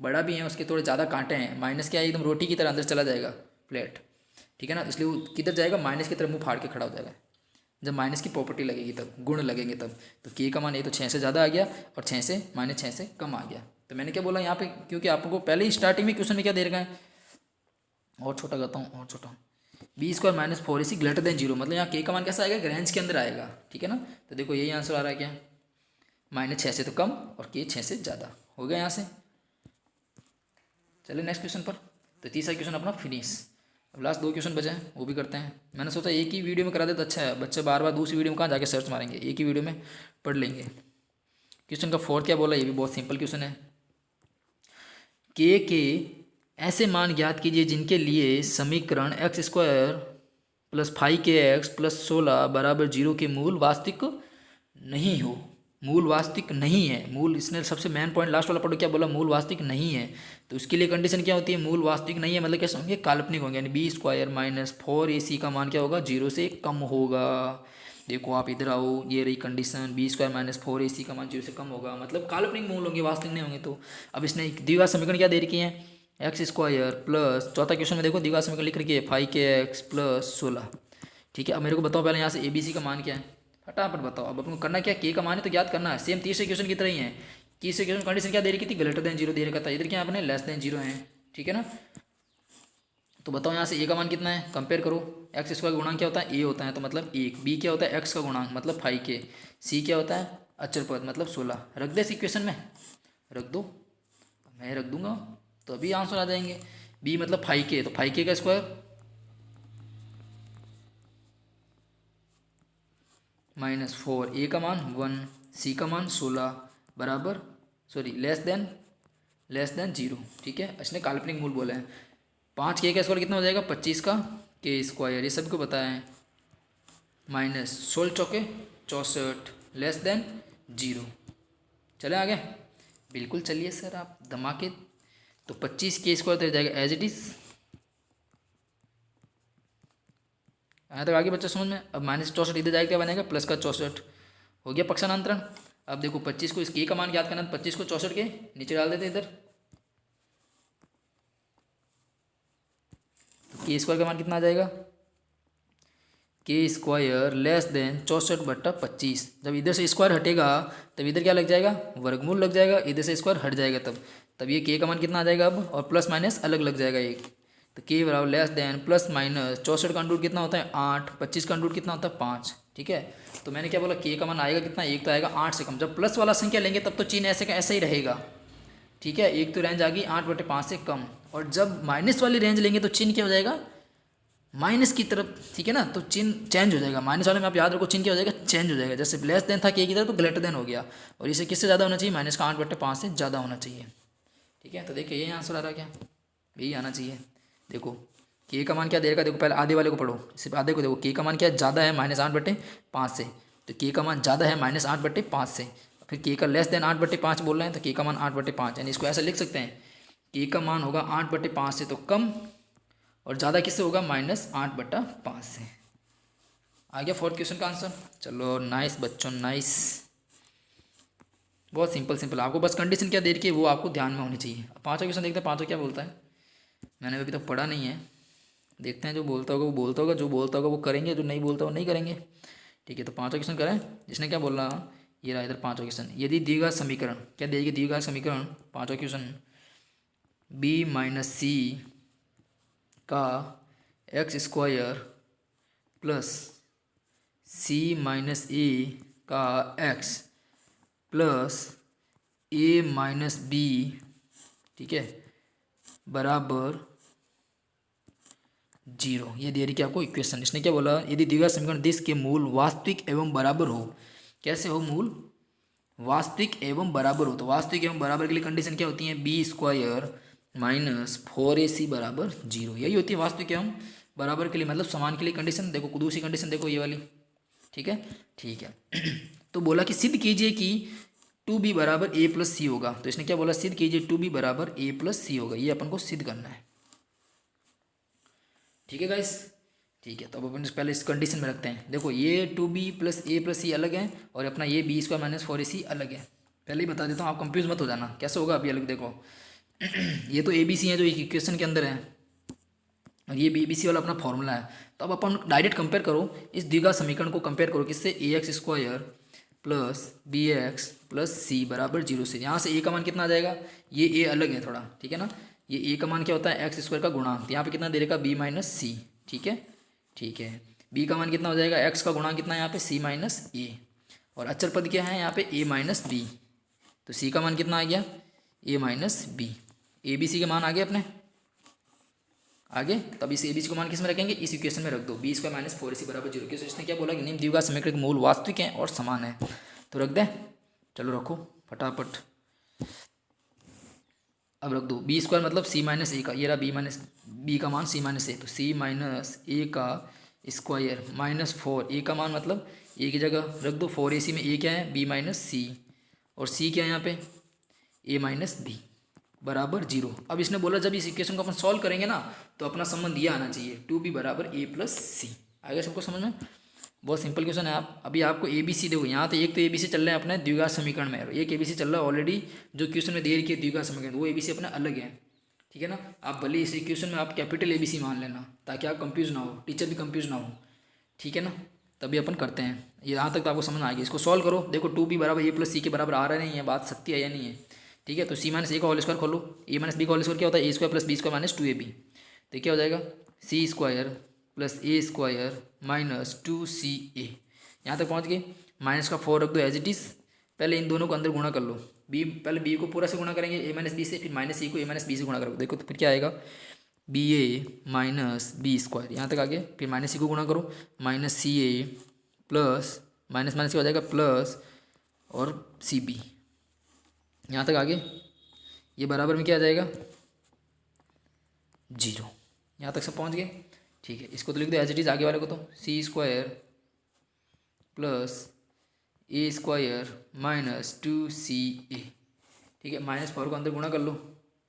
बड़ा भी है, उसके थोड़े ज़्यादा कांटे हैं, माइनस क्या है एकदम रोटी की तरह अंदर चला जाएगा प्लेट। ठीक है ना, इसलिए वो किधर जाएगा माइनस की तरफ मुंह फाड़ के खड़ा हो जाएगा, जब माइनस की प्रॉपर्टी लगेगी तब, गुण लगेंगे तब। तो के का मान ये तो 6 से ज़्यादा आ गया और 6 से -6 से कम आ गया। तो मैंने क्या बोला यहाँ पे, क्योंकि आपको पहले ही स्टार्टिंग में क्वेश्चन में क्या दे रखा है, और छोटा करता हूँ और छोटा, B square minus 4ac greater than 0, मतलब यहाँ के का मान कैसा आएगा रेंज के अंदर आएगा। ठीक है ना, तो देखो यही आंसर आ रहा है क्या, -6 से तो कम और के 6 से ज़्यादा हो गया यहाँ से। चलिए नेक्स्ट क्वेश्चन पर। तो तीसरा क्वेश्चन अपना फिनिश। अब लास्ट 2 क्वेश्चन बचे हैं वो भी करते हैं। मैंने सोचा एक ही वीडियो में करा दे तो अच्छा है, बच्चे बार बार दूसरी वीडियो में कहाँ जाके सर्च मारेंगे, एक ही वीडियो में पढ़ लेंगे। क्वेश्चन का 4 क्या बोला, ये भी बहुत सिंपल क्वेश्चन है। के ऐसे मान ज्ञात कीजिए जिनके लिए समीकरण x square plus 5kx plus 16 बराबर 0 के मूल वास्तविक नहीं हो। मूल वास्तविक नहीं है, मूल इसने सबसे मेन पॉइंट लास्ट वाला पढ़ो क्या बोला, मूल वास्तविक नहीं है। तो उसके लिए कंडीशन क्या होती है, मूल वास्तविक नहीं है मतलब कैसे होंगे, काल्पनिक होंगे, यानी बी स्क्वायर माइनस 4ac का मान क्या होगा 0 से कम होगा। देखो आप इधर आओ, ये रही condition, B square minus 4ac का मान 0 से कम होगा, मतलब काल्पनिक मूल होंगे वास्तविक नहीं होंगे। तो अब इसने द्विघात समीकरण क्या दे रखी है, एक्स स्क्वायर प्लस, चौथा क्वेश्चन में देखो द्विघात समीकरण लिख रखी है 5kx प्लस 16। ठीक है, अब मेरे को बताओ पहले यहाँ से ABC का मान क्या है, फटाफट बताओ। अब अपन को करना क्या, के का मान है तो ज्ञात करना है। सेम तीसरे क्वेश्चन की तरह ही है। तीसरे क्वेश्चन कंडीशन क्या दे रखी थी, ग्रेटर देन जीरो दे रखा था। इधर क्या आपने लेस देन जीरो है, ठीक है ना। तो बताओ यहाँ से ए का मान कितना है, कंपेयर करो। एक्स स्क्वायर का गुणांक क्या होता है, ए होता है तो मतलब एक। बी क्या होता है, एक्स का गुणांक मतलब 5k। सी क्या होता है, अचर पद मतलब 16। रख दे इस इक्वेशन में, रख दो, मैं रख दूंगा तो अभी आंसर आ जाएंगे। बी मतलब 5k, तो 5k का स्क्वायर -4, ए का मान 1, सी का मान 16 बराबर, सॉरी लेस देन जीरो, ठीक है। इसने काल्पनिक मूल बोला है। 5k का स्क्वायर कितना हो जाएगा, 25 का के स्क्वायर, ये सबको पता है। माइनस 16 चौके 64 लेस देन जीरो। चले आगे, बिल्कुल चलिए सर आप धमाके। तो 25 के स्क्वायर तो जाएगा एज इट इज़। यहाँ तक आगे बच्चा समझ में। अब -64 इधर जाएगा, क्या बनेगा, प्लस का 64 हो गया पक्षांतरण। अब देखो 25 को, इस के का मान याद करना, 25 को 64 के नीचे डाल देते इधर। तो के स्क्वायर का मान कितना आ जाएगा, के स्क्वायर लेस देन 64/25। जब इधर से स्क्वायर हटेगा तब इधर क्या लग जाएगा, वर्गमूल लग जाएगा। इधर से स्क्वायर हट जाएगा तब ये के का मान कितना आ जाएगा अब, और प्लस माइनस अलग लग जाएगा एक। तो के बराबर लेस देन प्लस माइनस 64 का अंडर कितना होता है 8, 25 का अंडर कितना होता है 5, ठीक है। तो मैंने क्या बोला, के का मान आएगा कितना, एक तो आएगा 8 से कम। जब प्लस वाला संख्या लेंगे तब तो चिन्ह ऐसे का ऐसा ही रहेगा, ठीक है। एक तो रेंज आ गई 8/5 से कम। और जब माइनस वाली रेंज लेंगे तो चिन्ह क्या हो जाएगा, माइनस की तरफ, ठीक है ना। तो चिन्ह चेंज हो जाएगा, माइनस वाले में आप याद रखो चिन्ह क्या हो जाएगा, चेंज हो जाएगा। जैसे लेस देन था के की तरफ तो ग्रेटर देन हो गया, और इसे किससे ज़्यादा होना चाहिए, माइनस का 8/5 से ज़्यादा होना चाहिए, ठीक है। तो देखिए यही आंसर आ रहा, क्या यही आना चाहिए। देखो के का मान क्या दे रखा, देखो पहले आधे वाले को पढ़ो, सिर्फ आधे को देखो। के का मान क्या ज़्यादा है -8/5 से, तो के का मान ज़्यादा है -8/5 से। फिर के का लेस देन 8/5 बोल रहे हैं, तो के का मान 8/5, यानी इसको ऐसा लिख सकते हैं, के का मान होगा 8/5 से तो कम, और ज़्यादा किससे होगा, -8/5 से। आ गया फोर्थ क्वेश्चन का आंसर। चलो नाइस बच्चों, नाइस। बहुत सिंपल सिंपल, आपको बस कंडीशन क्या दे रखी है वो आपको ध्यान में होनी चाहिए। पाँचों क्वेश्चन देखते हैं, पाँचों क्या बोलता है। मैंने अभी तक पढ़ा नहीं है, देखते हैं। जो बोलता होगा वो बोलता होगा, जो बोलता होगा वो करेंगे, जो नहीं बोलता वो नहीं करेंगे, ठीक है। तो पाँचों क्वेश्चन करें। जिसने क्या बोला, ये रहा इधर पाँचों क्वेश्चन। यदि दिए गए समीकरण, क्या देगी, दिए गए समीकरण पाँचों क्वेश्चन, b - c का x square plus c - a का x प्लस a - b, ठीक है, बराबर 0, ये दे रही क्या आपको इक्वेशन। इसने क्या बोला, यदि दिए गए समीकरण देश के मूल वास्तविक एवं बराबर हो। कैसे हो, मूल वास्तविक एवं बराबर हो। तो वास्तविक एवं बराबर के लिए कंडीशन क्या होती है, b² - 4ac बराबर 0, यही होती है वास्तविक एवं बराबर के लिए, मतलब समान के लिए कंडीशन। देखो दूसरी कंडीशन देखो ये वाली, ठीक है, ठीक है। तो बोला कि सिद्ध कीजिए कि 2b बराबर a + c होगा। तो इसने क्या बोला, सिद्ध कीजिए 2b बराबर a + c होगा। ये अपन को सिद्ध करना है, ठीक है गाइस, ठीक है। तो अब अपन पहले इस कंडीशन में रखते हैं। देखो ये 2b + a + c अलग है, और अपना ये b² - 4ac अलग है। पहले ही बता देता हूँ, आप कंफ्यूज मत हो जाना। कैसे होगा अभी अलग, देखो ये तो ABC है जो एक इक्वेशन के अंदर है, और ये BBC वाला अपना फॉर्मूला है। तो अब अपन डायरेक्ट कंपेयर करो, इस द्विघात समीकरण को कंपेयर करो किससे, ax² plus bx plus c बराबर 0 से। यहाँ से a का मान कितना आ जाएगा, ये a अलग है थोड़ा, ठीक है ना। ये a का मान क्या होता है, x² का गुणांक। तो यहाँ पे कितना दे रखा, b - c, ठीक है, ठीक है। b का मान कितना हो जाएगा, x का गुणांक कितना है यहाँ पे, c - a, और अचर पद क्या है यहाँ पे, a - b। तो c का मान कितना आ गया, a - b। a b c के मान आ गए अपने आगे। तब इस ABC को मान किस में रखेंगे, इस इक्वेशन में रख दो, b² - 4ac बराबर 0। क्योंकि इसने क्या बोला कि निम्न द्विघात समीकरण के मूल वास्तविक हैं और समान है। तो रख दें, चलो रखो फटाफट। अब रख दो b² मतलब c - a का, ये रहा b का मान c - a, तो c - a का स्क्वायर -4, a का मान मतलब a की जगह रख दो 4ac में a क्या है, b - c, और c क्या है यहाँ पे, a - b बराबर 0। अब इसने बोला जब इस इक्वेशन को अपन सॉल्व करेंगे ना, तो अपना संबंध ये आना चाहिए, 2b बराबर a + c। आएगा सबको समझ में, बहुत सिंपल क्वेश्चन है। आप अभी आपको ABC देखो, यहाँ तो एक तो ABC चल रहा है अपने द्विघात समीकरण में, एक ABC चल रहा है ऑलरेडी जो क्वेश्चन में दे रखी है द्विघात समीकरण, वो ABC अपना अलग है, ठीक है ना। आप भले इस इक्वेशन में आप कैपिटल ABC मान लेना, ताकि आप कंफ्यूज ना हो, टीचर भी कंफ्यूज ना हो, ठीक है ना। तभी अपन करते हैं। ये यहाँ तक तो आपको समझ में आ गया। इसको सॉल्व करो, देखो 2b बराबर ए प्लस सी के बराबर आ रहा नहीं है, बात सत्य है या नहीं है, ठीक है। तो सी माइनस ए का होल स्क्वायर खोलो, ए माइनस बी का होल स्क्वायर क्या होता है, a square plus B square minus 2ab। तो क्या हो जाएगा, सी स्क्वायर प्लस ए स्क्वायर माइनस 2ca। यहाँ तक पहुँच गए। माइनस का 4 रख दो एज इट इज़, पहले इन दोनों को अंदर गुणा कर लो, बी पहले बी को पूरा से गुणा करेंगे ए माइनस बी से, फिर माइनस सी को ए माइनस बी से गुणा करो, देखो तो फिर क्या आएगा, बी ए माइनस बी स्क्वायर, यहाँ तक आ गया। फिर माइनस सी को गुणा करो, minus c a plus minus minus क्या हो जाएगा प्लस और सी बी, यहाँ तक आ गए। ये बराबर में क्या आ जाएगा 0। यहाँ तक सब पहुँच गए, ठीक है। इसको तो लिख दो एज इट इज़ आगे वाले को, तो सी स्क्वायर प्लस ए स्क्वायर माइनस 2ca, ठीक है। माइनस 4 को अंदर गुणा कर लो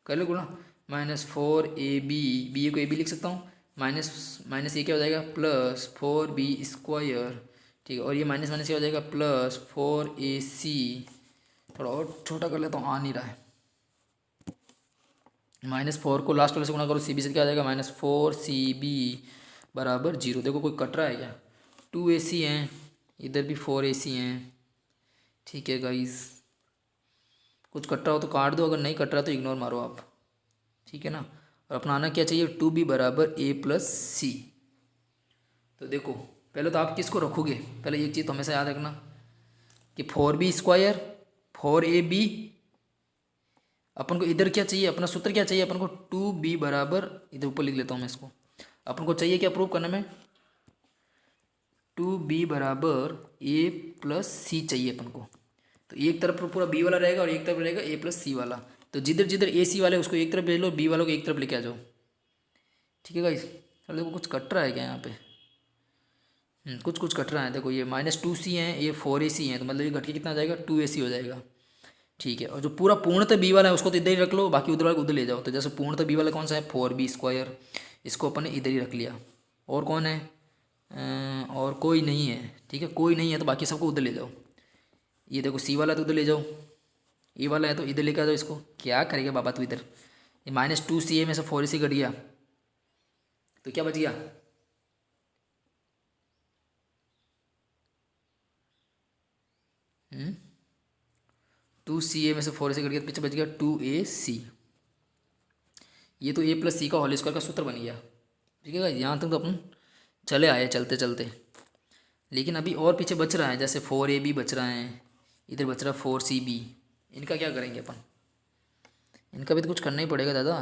गुणा, माइनस 4ab, बी ए को ए बी लिख सकता हूँ, माइनस माइनस ये क्या हो जाएगा प्लस 4b स्क्वायर, ठीक है। और ये माइनस माइनस क्या हो जाएगा प्लस 4ac, थोड़ा और छोटा कर लेता हूँ, आ नहीं रहा है। माइनस 4 को लास्ट वाले से गुणा करो, सी बी से क्या आ जाएगा माइनस 4cb बराबर 0। देखो कोई कट रहा है क्या, 2ac हैं, इधर भी 4ac हैं, ठीक है गाइस। कुछ कट रहा हो तो काट दो, अगर नहीं कट रहा तो इग्नोर मारो आप, ठीक है ना। और अपना आना क्या चाहिए 2b बराबर a प्लस सी। तो देखो पहले तो आप किसको रखोगे, पहले एक चीज़ तो हमेशा याद रखना कि 4b स्क्वायर 4ab, अपन को इधर क्या चाहिए, अपना सूत्र क्या चाहिए अपन को 2b बराबर, इधर ऊपर लिख लेता हूँ मैं इसको, अपन को चाहिए क्या प्रूव करने में 2b बराबर a प्लस सी चाहिए अपन को। तो एक तरफ पूरा b वाला रहेगा और एक तरफ रहेगा a प्लस सी वाला, तो जिधर जिधर ए सी वाले उसको एक तरफ भेज लो, b वालों को एक तरफ लेके आ जाओ, ठीक है गाइस। अब देखो कुछ कट रहा है क्या यहाँ पे, कुछ कट रहा है। देखो ये माइनस 2c है, ये 4ac है, तो मतलब ये घट के कितना आ जाएगा 2ac हो जाएगा, ठीक है। और जो पूरा पूर्णतः बी वाला है उसको तो इधर ही रख लो, बाकी उधर वाले को उधर ले जाओ। तो जैसे पूर्णतः बी वाला कौन सा है 4b स्क्वायर, इसको अपन ने इधर ही रख लिया। और कौन है और कोई नहीं है, ठीक है, कोई नहीं है तो बाकी सबको उधर ले जाओ। ये देखो सी वाला तो उधर ले जाओ, ए वाला है तो इधर लेकर आ जाओ। इसको क्या करेगा बाबा तू इधर, ये माइनस 2ca में से 4ac कट गया तो क्या बच गया 2ca में से 4ac कट गया, पीछे बच गया 2ac। ये तो a प्लस सी का होल स्क्वायर का सूत्र बन गया, ठीक है। यहाँ तक तो अपन चले आए चलते चलते, लेकिन अभी और पीछे बच रहा है, जैसे 4ab बच रहा है, इधर बच रहा है 4cb। इनका क्या करेंगे अपन, इनका भी तो कुछ करना ही पड़ेगा दादा।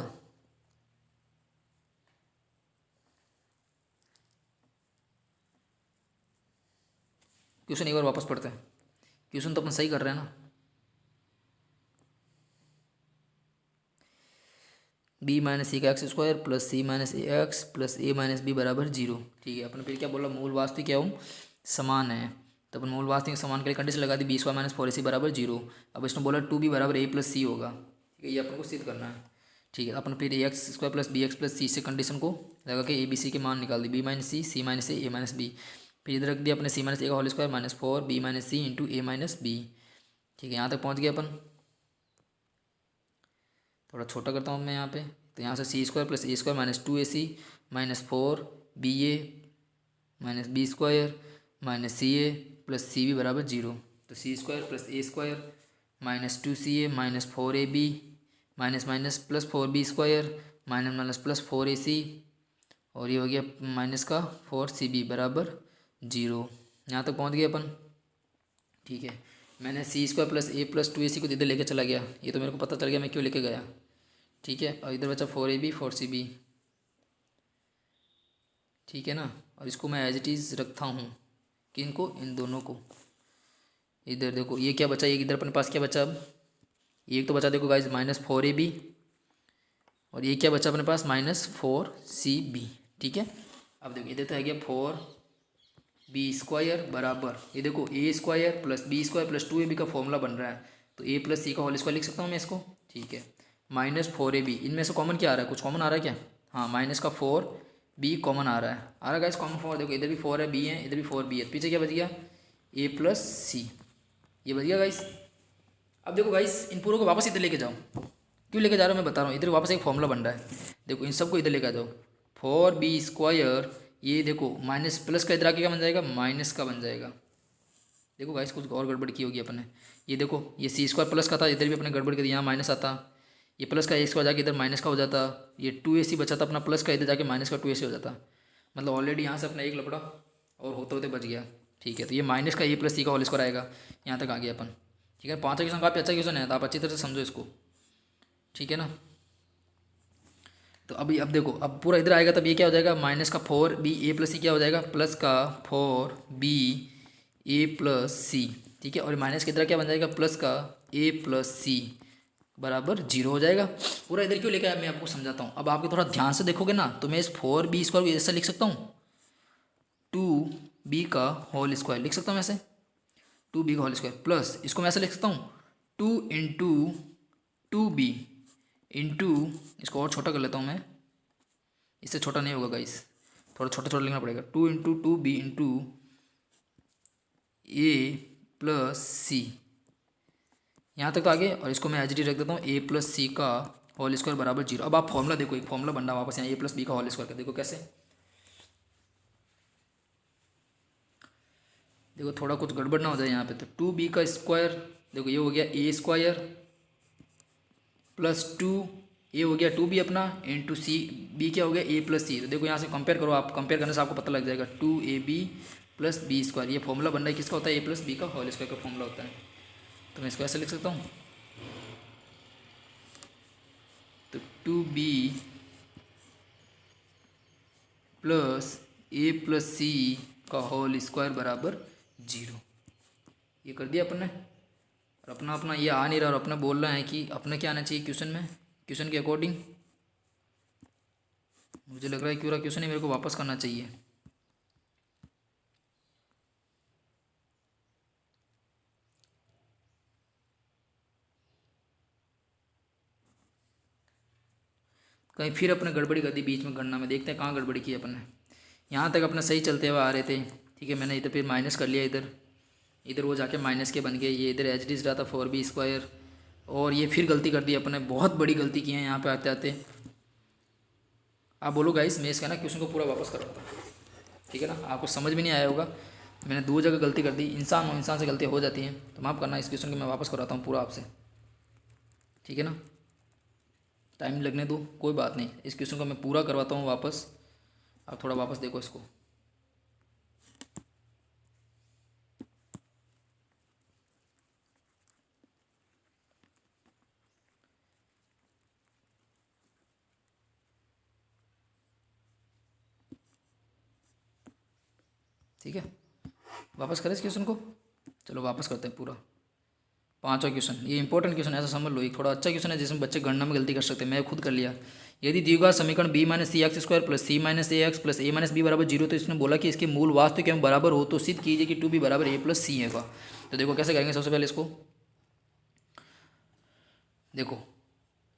क्वेश्चन एक बार वापस पढ़ते हैं, क्वेश्चन तो अपन सही कर रहे हैं ना। b माइनस सी का एक्स स्क्वायर प्लस सी माइनस ए एक्स प्लस ए माइनस बी बराबर 0, ठीक है। अपन फिर क्या बोला, मूल वास्तविक क्या हूँ समान है, तो अपन मूल वास्तविक समान के लिए कंडीशन लगा दी बी स्क्वायर माइनस 4ac बराबर 0। अब इसने बोला 2b बराबर a प्लस सी होगा, ठीक है, ये अपन को सिद्ध करना है, ठीक है। अपन फिर a x square plus b x plus c से कंडीशन को लगा के ए बी सी के मान निकाल दी, B minus C minus A minus B. फिर इधर रख दिया अपने सी माइनस ए का whole square minus 4b minus C into A minus B, ठीक है। यहाँ तक पहुँच गया अपन, थोड़ा छोटा करता हूँ मैं यहाँ पे, तो यहाँ से c square plus A square minus 2ac minus 4ba minus b square minus c a plus c b बराबर 0। तो सी स्क्वायर प्लस ए square minus 2ca minus 4ab minus minus plus 4b square minus minus plus 4ac, और ये हो गया माइनस का 4cb बराबर 0। यहाँ तक पहुँच गए अपन, ठीक है। मैंने सी स्क्वायर प्लस ए प्लस 2ac को इधर लेके चला गया, ये तो मेरे को पता चल गया मैं क्यों लेके गया, ठीक है। और इधर बचा 4ab 4cb, ठीक है ना। और इसको मैं एज इट इज़ रखता हूँ, किनको इन दोनों को। इधर देखो ये क्या बचा, ये इधर अपने पास क्या बचा, अब एक तो बचा देखो गाइज माइनस 4ab, और ये क्या बचा अपने पास माइनस 4cb, ठीक है। अब देखो इधर तो है गया 4b स्क्वायर बराबर, ये देखो a square plus B square plus 2ab का फॉर्मूला बन रहा है, तो a प्लस सी का होल स्क्वायर लिख सकता हूँ मैं इसको, ठीक है। माइनस 4ab, इनमें से कॉमन क्या आ रहा है, कुछ कॉमन आ रहा है क्या, हाँ माइनस का 4b कॉमन आ रहा है गाइस, कॉमन 4, देखो इधर भी 4 है b है, इधर भी 4b है, पीछे क्या बच गया a प्लस सी, ये बच गया गाइस। अब देखो गाइस इन पूरों को वापस इधर लेके जाओ, क्यों लेके जा रहा हूँ मैं बता रहा हूँ, इधर वापस एक फॉर्मूला बन रहा है, देखो इन सबको इधर लेके आ जाओ 4b स्क्वायर, ये देखो माइनस प्लस का इधर आके क्या बन जाएगा माइनस का बन जाएगा, देखो गाइस कुछ और गड़बड़ की होगी अपने। ये देखो ये सी स्क्वायर प्लस का था, इधर भी अपने गड़बड़ कर दी, यहाँ माइनस आता, ये प्लस का ए स्क्वायर जाके इधर माइनस का हो जाता, ये 2ac बचा था अपना प्लस का, इधर जाके माइनस का 2ac हो जाता। मतलब ऑलरेडी यहाँ से अपना एक लपड़ा और होते होते बच गया। ठीक है, तो ये माइनस का ए प्लस सी का होल स्क्वायर आएगा, यहाँ तक आ गया अपन। ठीक है, पाँचों क्वेश्चन काफ़ी अच्छा क्वेश्चन है, तो आप अच्छी तरह से समझो इसको। ठीक है ना। तो अभी अब देखो, अब पूरा इधर आएगा तब ये क्या हो जाएगा, माइनस का 4b ए प्लस सी क्या हो जाएगा, प्लस का 4b ए प्लस सी। ठीक है, और माइनस की तरह क्या बन जाएगा, प्लस का ए प्लस सी बराबर 0 हो जाएगा। पूरा इधर क्यों लेकर आया मैं आपको समझाता हूँ। अब आपके थोड़ा ध्यान से देखोगे ना, तो मैं इस 4b स्क्वायर ऐसा लिख सकता हूँ, 2b का होल स्क्वायर लिख सकता हूँ ऐसे, 2b का होल स्क्वायर प्लस इसको मैं ऐसे लिख सकता हूँ 2 इंटू 2b इंटू, इसको और छोटा कर लेता हूँ मैं, इससे छोटा नहीं होगा गाइस, थोड़ा छोटा छोटा लिखना पड़ेगा, 2 इंटू 2b इंटू ए प्लस सी, यहाँ तक तो आगे। और इसको मैं एच डी रख देता हूँ, ए प्लस सी का होल स्क्वायर बराबर 0। अब आप फॉर्मूला देखो, एक फॉर्मूला बनना वापस यहाँ, ए प्लस बी का होल स्क्वायर का, देखो कैसे। देखो थोड़ा कुछ गड़बड़ ना हो जाए यहाँ पे, तो 2b का स्क्वायर, देखो ये हो गया ए स्क्वायर प्लस 2, ये हो गया 2b अपना इंटू सी, बी क्या हो गया ए प्लस सी। तो देखो यहाँ से कंपेयर करो, आप कंपेयर करने से आपको पता लग जाएगा, 2ab प्लस बी स्क्वायर, ये फॉर्मूला बन रहा है किसका होता है, ए प्लस बी का होल स्क्वायर का फॉर्मूला होता है। तो मैं इसको ऐसे लिख सकता हूँ, तो 2b प्लस ए प्लस सी का होल स्क्वायर बराबर 0। ये कर दिया अपन ने। और अपना अपना ये आ नहीं रहा, और अपना बोल रहा है कि अपने क्या आना चाहिए क्वेश्चन में, क्वेश्चन के अकॉर्डिंग। मुझे लग रहा है कि पूरा क्वेश्चन ही मेरे को वापस करना चाहिए। कहीं फिर अपने गड़बड़ी कर दी बीच में गणना में, देखते हैं कहाँ गड़बड़ी की अपन ने। यहाँ तक अपना सही चलते हुए आ रहे थे। ठीक है, मैंने इधर फिर माइनस कर लिया, इधर इधर वो जाके माइनस के बन गए, ये इधर एच डी रहा था 4b स्क्वायर, और ये फिर गलती कर दी अपने, बहुत बड़ी गलती की है यहाँ पे आते आते। आप बोलो गाइस, मैं इसका ना क्वेश्चन को पूरा वापस कर रहा था। ठीक है ना, आपको समझ में नहीं आया होगा, मैंने 2 जगह गलती कर दी, इंसान हो, इंसान से गलती हो जाती हैं, तो माफ़ करना, इस क्वेश्चन को मैं वापस कराता हूँ पूरा आपसे। ठीक है ना, टाइम लगने दो, कोई बात नहीं, इस क्वेश्चन को मैं पूरा करवाता हूँ वापस। आप थोड़ा वापस देखो इसको। ठीक है, वापस करें इस क्वेश्चन को, चलो वापस करते हैं पूरा। पांचवा क्वेश्चन, ये इंपॉर्टेंट क्वेश्चन ऐसा समझ लो, ये थोड़ा अच्छा क्वेश्चन है जिसमें बच्चे गणना में गलती कर सकते हैं, मैं खुद कर लिया। यदि द्विघात समीकरण b माइनस सी एक्स स्क्वायर प्लस सी माइनस ए एक्स प्लस ए माइनस बी बराबर 0, तो इसने बोला कि इसके मूल वास्तविक एवं बराबर हो तो सिद्ध कीजिए कि 2b बराबर a प्लस सी है का। तो देखो कैसे करेंगे, सबसे पहले इसको देखो,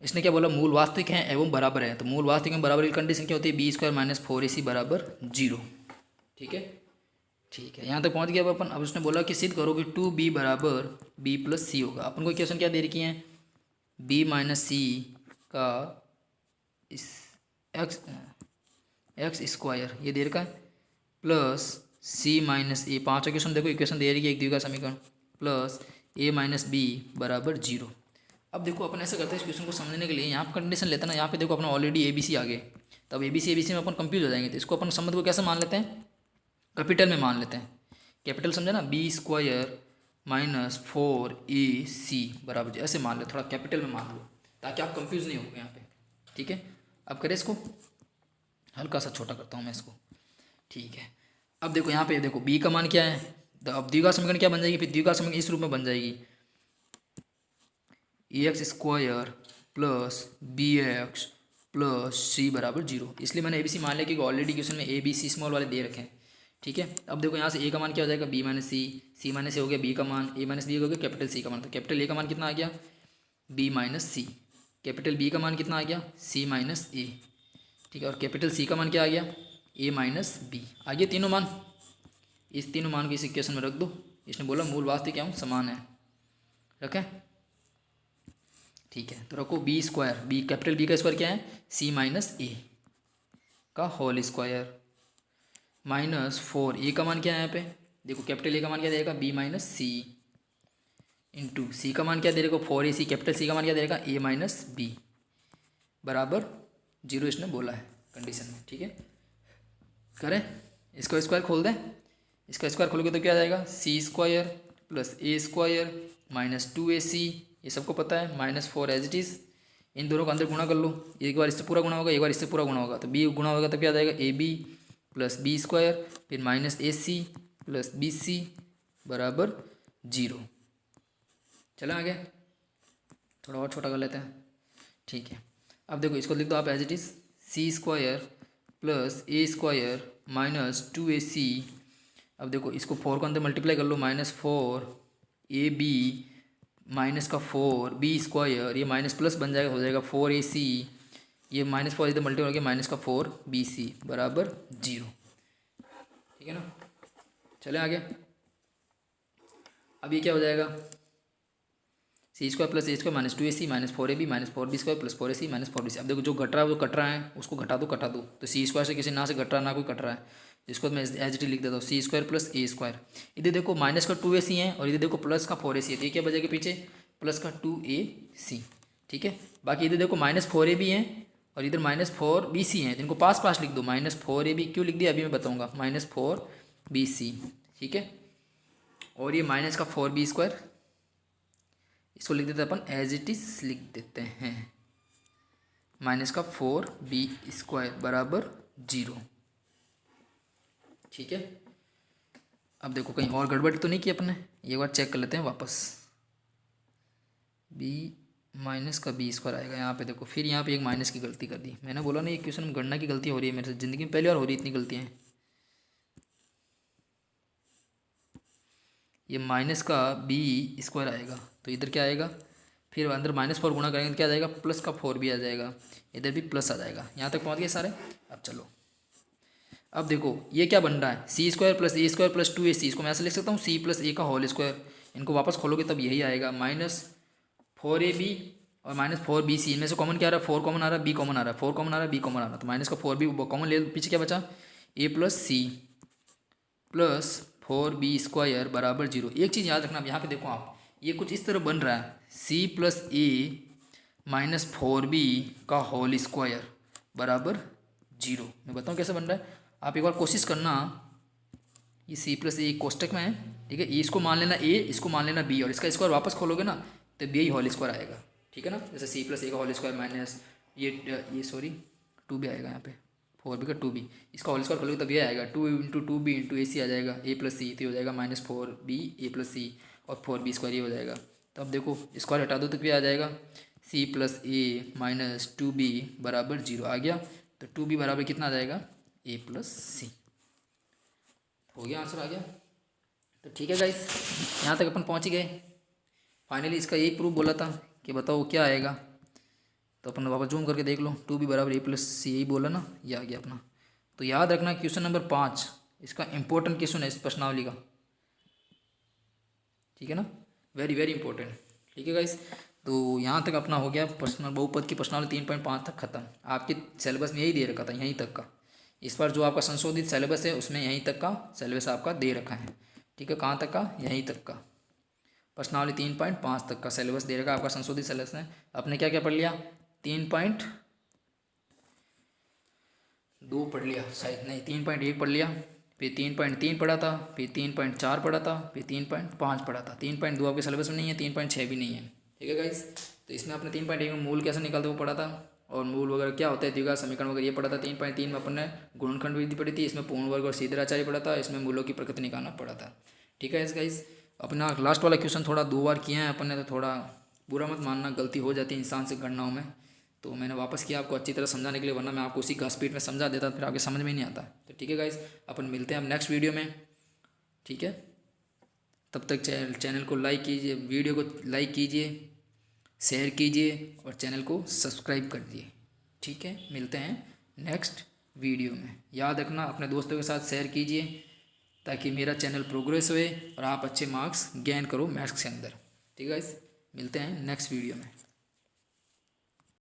इसने क्या बोला, मूल वास्तविक है एवं बराबर है, तो मूल वास्तविक एवं बराबर की कंडीशन क्या होती है, बी स्क्वायर माइनस 4ac बराबर 0। ठीक है, ठीक है, यहाँ तक पहुँच गया अब अपन। अब उसने बोला कि सिद्ध करो कि 2b बराबर b प्लस सी होगा। अपन को क्वेश्चन क्या दे रखी है, b माइनस सी का इस एक्स स्क्वायर ये दे रखा है, प्लस सी माइनस ए, पाँचों क्वेश्चन देखो इक्वेशन दे रही है एक द्विघात समीकरण, प्लस ए माइनस बी बराबर 0। अब देखो अपन ऐसा करते हैं, इस क्वेश्चन को समझने के लिए यहाँ पर कंडीशन लेते हैं ना, यहाँ पे देखो अपना ऑलरेडी ए बी सी आ गए, तब ए बी सी में अपन कंफ्यूज हो जाएंगे, तो इसको अपन संबंध को कैसे मान लेते हैं, कैपिटल में मान लेते हैं। कैपिटल समझे ना, बी स्क्वायर माइनस 4ac बराबर 0, ऐसे मान लो, थोड़ा कैपिटल में मान लो ताकि आप कंफ्यूज नहीं हो यहाँ पे। ठीक है, अब करें इसको, हल्का सा छोटा करता हूँ मैं इसको। ठीक है, अब देखो यहाँ पे देखो b का मान क्या है, तो अब द्विघात समीकरण क्या बन जाएगी, फिर द्विघात समीकरण इस रूप में बन जाएगी, x square plus b x plus c बराबर 0। इसलिए मैंने ए बी सी मान लिया क्योंकि ऑलरेडी क्वेश्चन में ए बी सी स्मॉल वाले दे रखे हैं। ठीक है, अब देखो यहाँ से ए का मान क्या हो जाएगा, बी माइनस सी माइनस ए हो गया बी का मान, ए माइनस बी हो गया कैपिटल सी का मान, तो कैपिटल ए का मान कितना आ गया, बी माइनस सी, कैपिटल बी का मान कितना आ गया, सी माइनस ए। ठीक है, और कैपिटल सी का मान क्या आ गया, ए माइनस बी आ गया, तीनों मान। इस तीनों मान को इस इक्वेशन में रख दो, इसने बोला मूल वास्तविक क्या समान है, रखें। ठीक है, तो रखो B square, B capital B का स्क्वायर क्या है, सी माइनस ए का होल स्क्वायर माइनस 4, ए का मान क्या है यहाँ पे, देखो कैपिटल ए का मान क्या देगा बी माइनस सी इंटू सी का मान क्या दे रहेगा 4ac, कैपिटल सी का मान क्या दे रहेगा ए माइनस बी बराबर 0 इसने बोला है कंडीशन में। ठीक है, करें इसको स्क्वायर खोल दें, इसका स्क्वायर खोलोगे तो क्या आ जाएगा सी स्क्वायर प्लस ए स्क्वायर माइनस 2ac, ये सबको पता है, माइनस 4 एज इट इज़। इन दोनों का अंदर गुणा कर लो, एक बार इससे पूरा गुणा होगा एक बार इससे पूरा गुणा होगा, तो बी गुणा होगा तो क्या आ जाएगा A B plus B square फिर minus A C plus B C बराबर 0। चला आगे, थोड़ा और छोटा कर लेते हैं। ठीक है, अब देखो इसको लिख दो आप as it is C square plus A square minus 2ac। अब देखो इसको 4 को अंदर मल्टीप्लाई कर लो, माइनस 4 ए बी माइनस का 4 बी स्क्वायर, ये माइनस प्लस बन जाएगा, हो जाएगा 4ac, ये माइनस 4 इधर मल्टीप्लाई करके माइनस का 4bc बराबर 0। ठीक है ना, चले आगे। अब ये क्या हो जाएगा सी स्क्वायर प्लस ए square minus 2ac minus 4ab minus 4b square plus 4ac minus 4bc। अब देखो जो घट रहा है वो कट रहा है, उसको घटा दो। तो सी स्क्वायर से किसी ना से घट रहा ना कोई कट रहा है, इसको मैं एज इट लिख देता हूँ सी स्क्वायर प्लस ए स्क्वायर। इधर देखो माइनस का 2ac है और इधर देखो प्लस का 4ac है, तो ये क्या बचेगा पीछे प्लस का 2ac। ठीक है, बाकी इधर देखो माइनस 4ab है और इधर माइनस 4bc है, तो इनको पास पास लिख दो। माइनस 4ab क्यों लिख दिया अभी मैं बताऊँगा, माइनस 4bc। ठीक है, और ये माइनस का 4b स्क्वायर, इसको लिख देते हैं अपन एज इट इज लिख देते हैं, माइनस का 4b स्क्वायर बराबर 0। ठीक है, अब देखो कहीं और गड़बड़ तो नहीं की अपने, एक बार चेक कर लेते हैं वापस। b माइनस का b स्क्वायर आएगा यहाँ पे, देखो फिर यहाँ पे एक माइनस की गलती कर दी। मैंने बोला ना ये क्वेश्चन में गणना की गलती हो रही है मेरे से, ज़िंदगी में पहली बार हो रही है इतनी गलतियाँ। ये माइनस का b स्क्वायर आएगा तो इधर क्या आएगा, फिर अंदर माइनस 4 गुणा करेंगे तो क्या आ जाएगा प्लस का 4b आ जाएगा, इधर भी प्लस आ जाएगा। यहाँ तक पहुँच गए सारे। अब चलो, अब देखो ये क्या बन रहा है सी स्क्वायर प्लस ए स्क्वायर प्लस 2ac, इसको मैं ऐसे लिख सकता हूँ सी प्लस ए का होल स्क्वायर। इनको वापस खोलोगे तब यही आएगा माइनस 4ab और माइनस 4bc, इनमें से कॉमन क्या आ रहा है 4 कॉमन आ रहा है b कॉमन आ रहा है, 4 कॉमन आ रहा है b कॉमन आ रहा है, तो माइनस का 4b कॉमन ले, पीछे क्या बचा a plus C plus 4b square बराबर 0। एक चीज़ याद रखना, यहाँ पे देखो आप ये कुछ इस तरह बन रहा है c प्लस ए माइनस 4b का होल स्क्वायर बराबर 0। मैं बताऊँ कैसे बन रहा है, आप एक बार कोशिश करना। ये c प्लस ए कोष्टक में है, ठीक है, इसको मान लेना a, इसको मान लेना b और इसका स्क्वायर वापस खोलोगे ना तो b ही होल स्क्वायर आएगा। ठीक है ना, जैसे c प्लस ए का होल स्क्वायर माइनस ये सॉरी 2b आएगा यहाँ पे 4b का 2b, इसका होल स्क्वायर खोलोगे तब ये आएगा 2 इंटू 2b इंटू ए सी आ जाएगा a प्लस सी, तो हो जाएगा माइनस 4b ए प्लस सी और 4b स्क्वायर ये हो जाएगा। तो अब देखो स्क्वायर हटा दो तो क्या आ जाएगा c प्लस ए माइनस 2b बराबर 0 आ गया, तो 2b बराबर कितना आ जाएगा a प्लस सी। हो गया, आंसर आ गया। तो ठीक है गाइस, यहाँ तक अपन पहुँच ही गए। फाइनली इसका यही प्रूफ बोला था कि बताओ क्या आएगा, तो अपन वापस जूम करके देख लो 2b बराबर a प्लस सी, यही बोला ना, ये आ गया अपना। तो याद रखना क्वेश्चन नंबर 5 इसका इंपॉर्टेंट क्वेश्चन है इस प्रश्नावली का। ठीक है ना, वेरी वेरी इंपॉर्टेंट। ठीक है गाइस, तो यहाँ तक अपना हो गया प्रश्न बहुपद की प्रश्नावली 3.5 तक खत्म। आपके सिलेबस में यही दे रखा था, यहीं तक का। इस बार जो आपका संशोधित सिलेबस है उसमें यहीं तक का सिलेबस आपका दे रखा है। ठीक है, कहाँ तक का, यहीं तक का प्रश्नावली 3.5 तक का सिलेबस दे रखा आपका संशोधित सिलेबस में। आपने क्या क्या पढ़ लिया, 3.2 पढ़ लिया शायद, नहीं 3.1 पढ़ लिया, फिर 3.3 पढ़ा था, फिर 3.4 पढ़ा था, फिर 3.5 पढ़ा था। 3.2 आपके सिलेबस में नहीं है, 3.6 भी नहीं है। ठीक है गाइस, तो इसमें आपने 3.1 में मूल कैसे निकालते वो पढ़ा था, और मूल वगैरह क्या होता है द्विघात समीकरण वगैरह ये पढ़ा था। 3.3 में अपन ने गुणनखंड विधि पढ़ी थी, इसमें पूर्ण वर्ग और सीधराचार्य पढ़ा था, इसमें मूलों की प्रकृति निकालना पड़ा था। ठीक है गाइस, अपना लास्ट वाला क्वेश्चन थोड़ा 2 बार किए हैं अपन ने, तो थोड़ा बुरा मत मानना, गलती हो जाती है इंसान से गणनाओं में, तो मैंने वापस किया आपको अच्छी तरह समझाने के लिए, वरना मैं आपको उसी घास पीट में समझा देता फिर आगे समझ में ही नहीं आता। तो ठीक है गाइस, अपन मिलते हैं अब नेक्स्ट वीडियो में। ठीक है, तब तक चैनल को लाइक कीजिए, वीडियो को लाइक कीजिए, शेयर कीजिए और चैनल को सब्सक्राइब कर दीजिए। ठीक है, मिलते हैं नेक्स्ट वीडियो में। याद रखना अपने दोस्तों के साथ शेयर कीजिए ताकि मेरा चैनल प्रोग्रेस होए और आप अच्छे मार्क्स गेन करो मैथ्स के अंदर। ठीक है गाइस, मिलते हैं नेक्स्ट वीडियो में।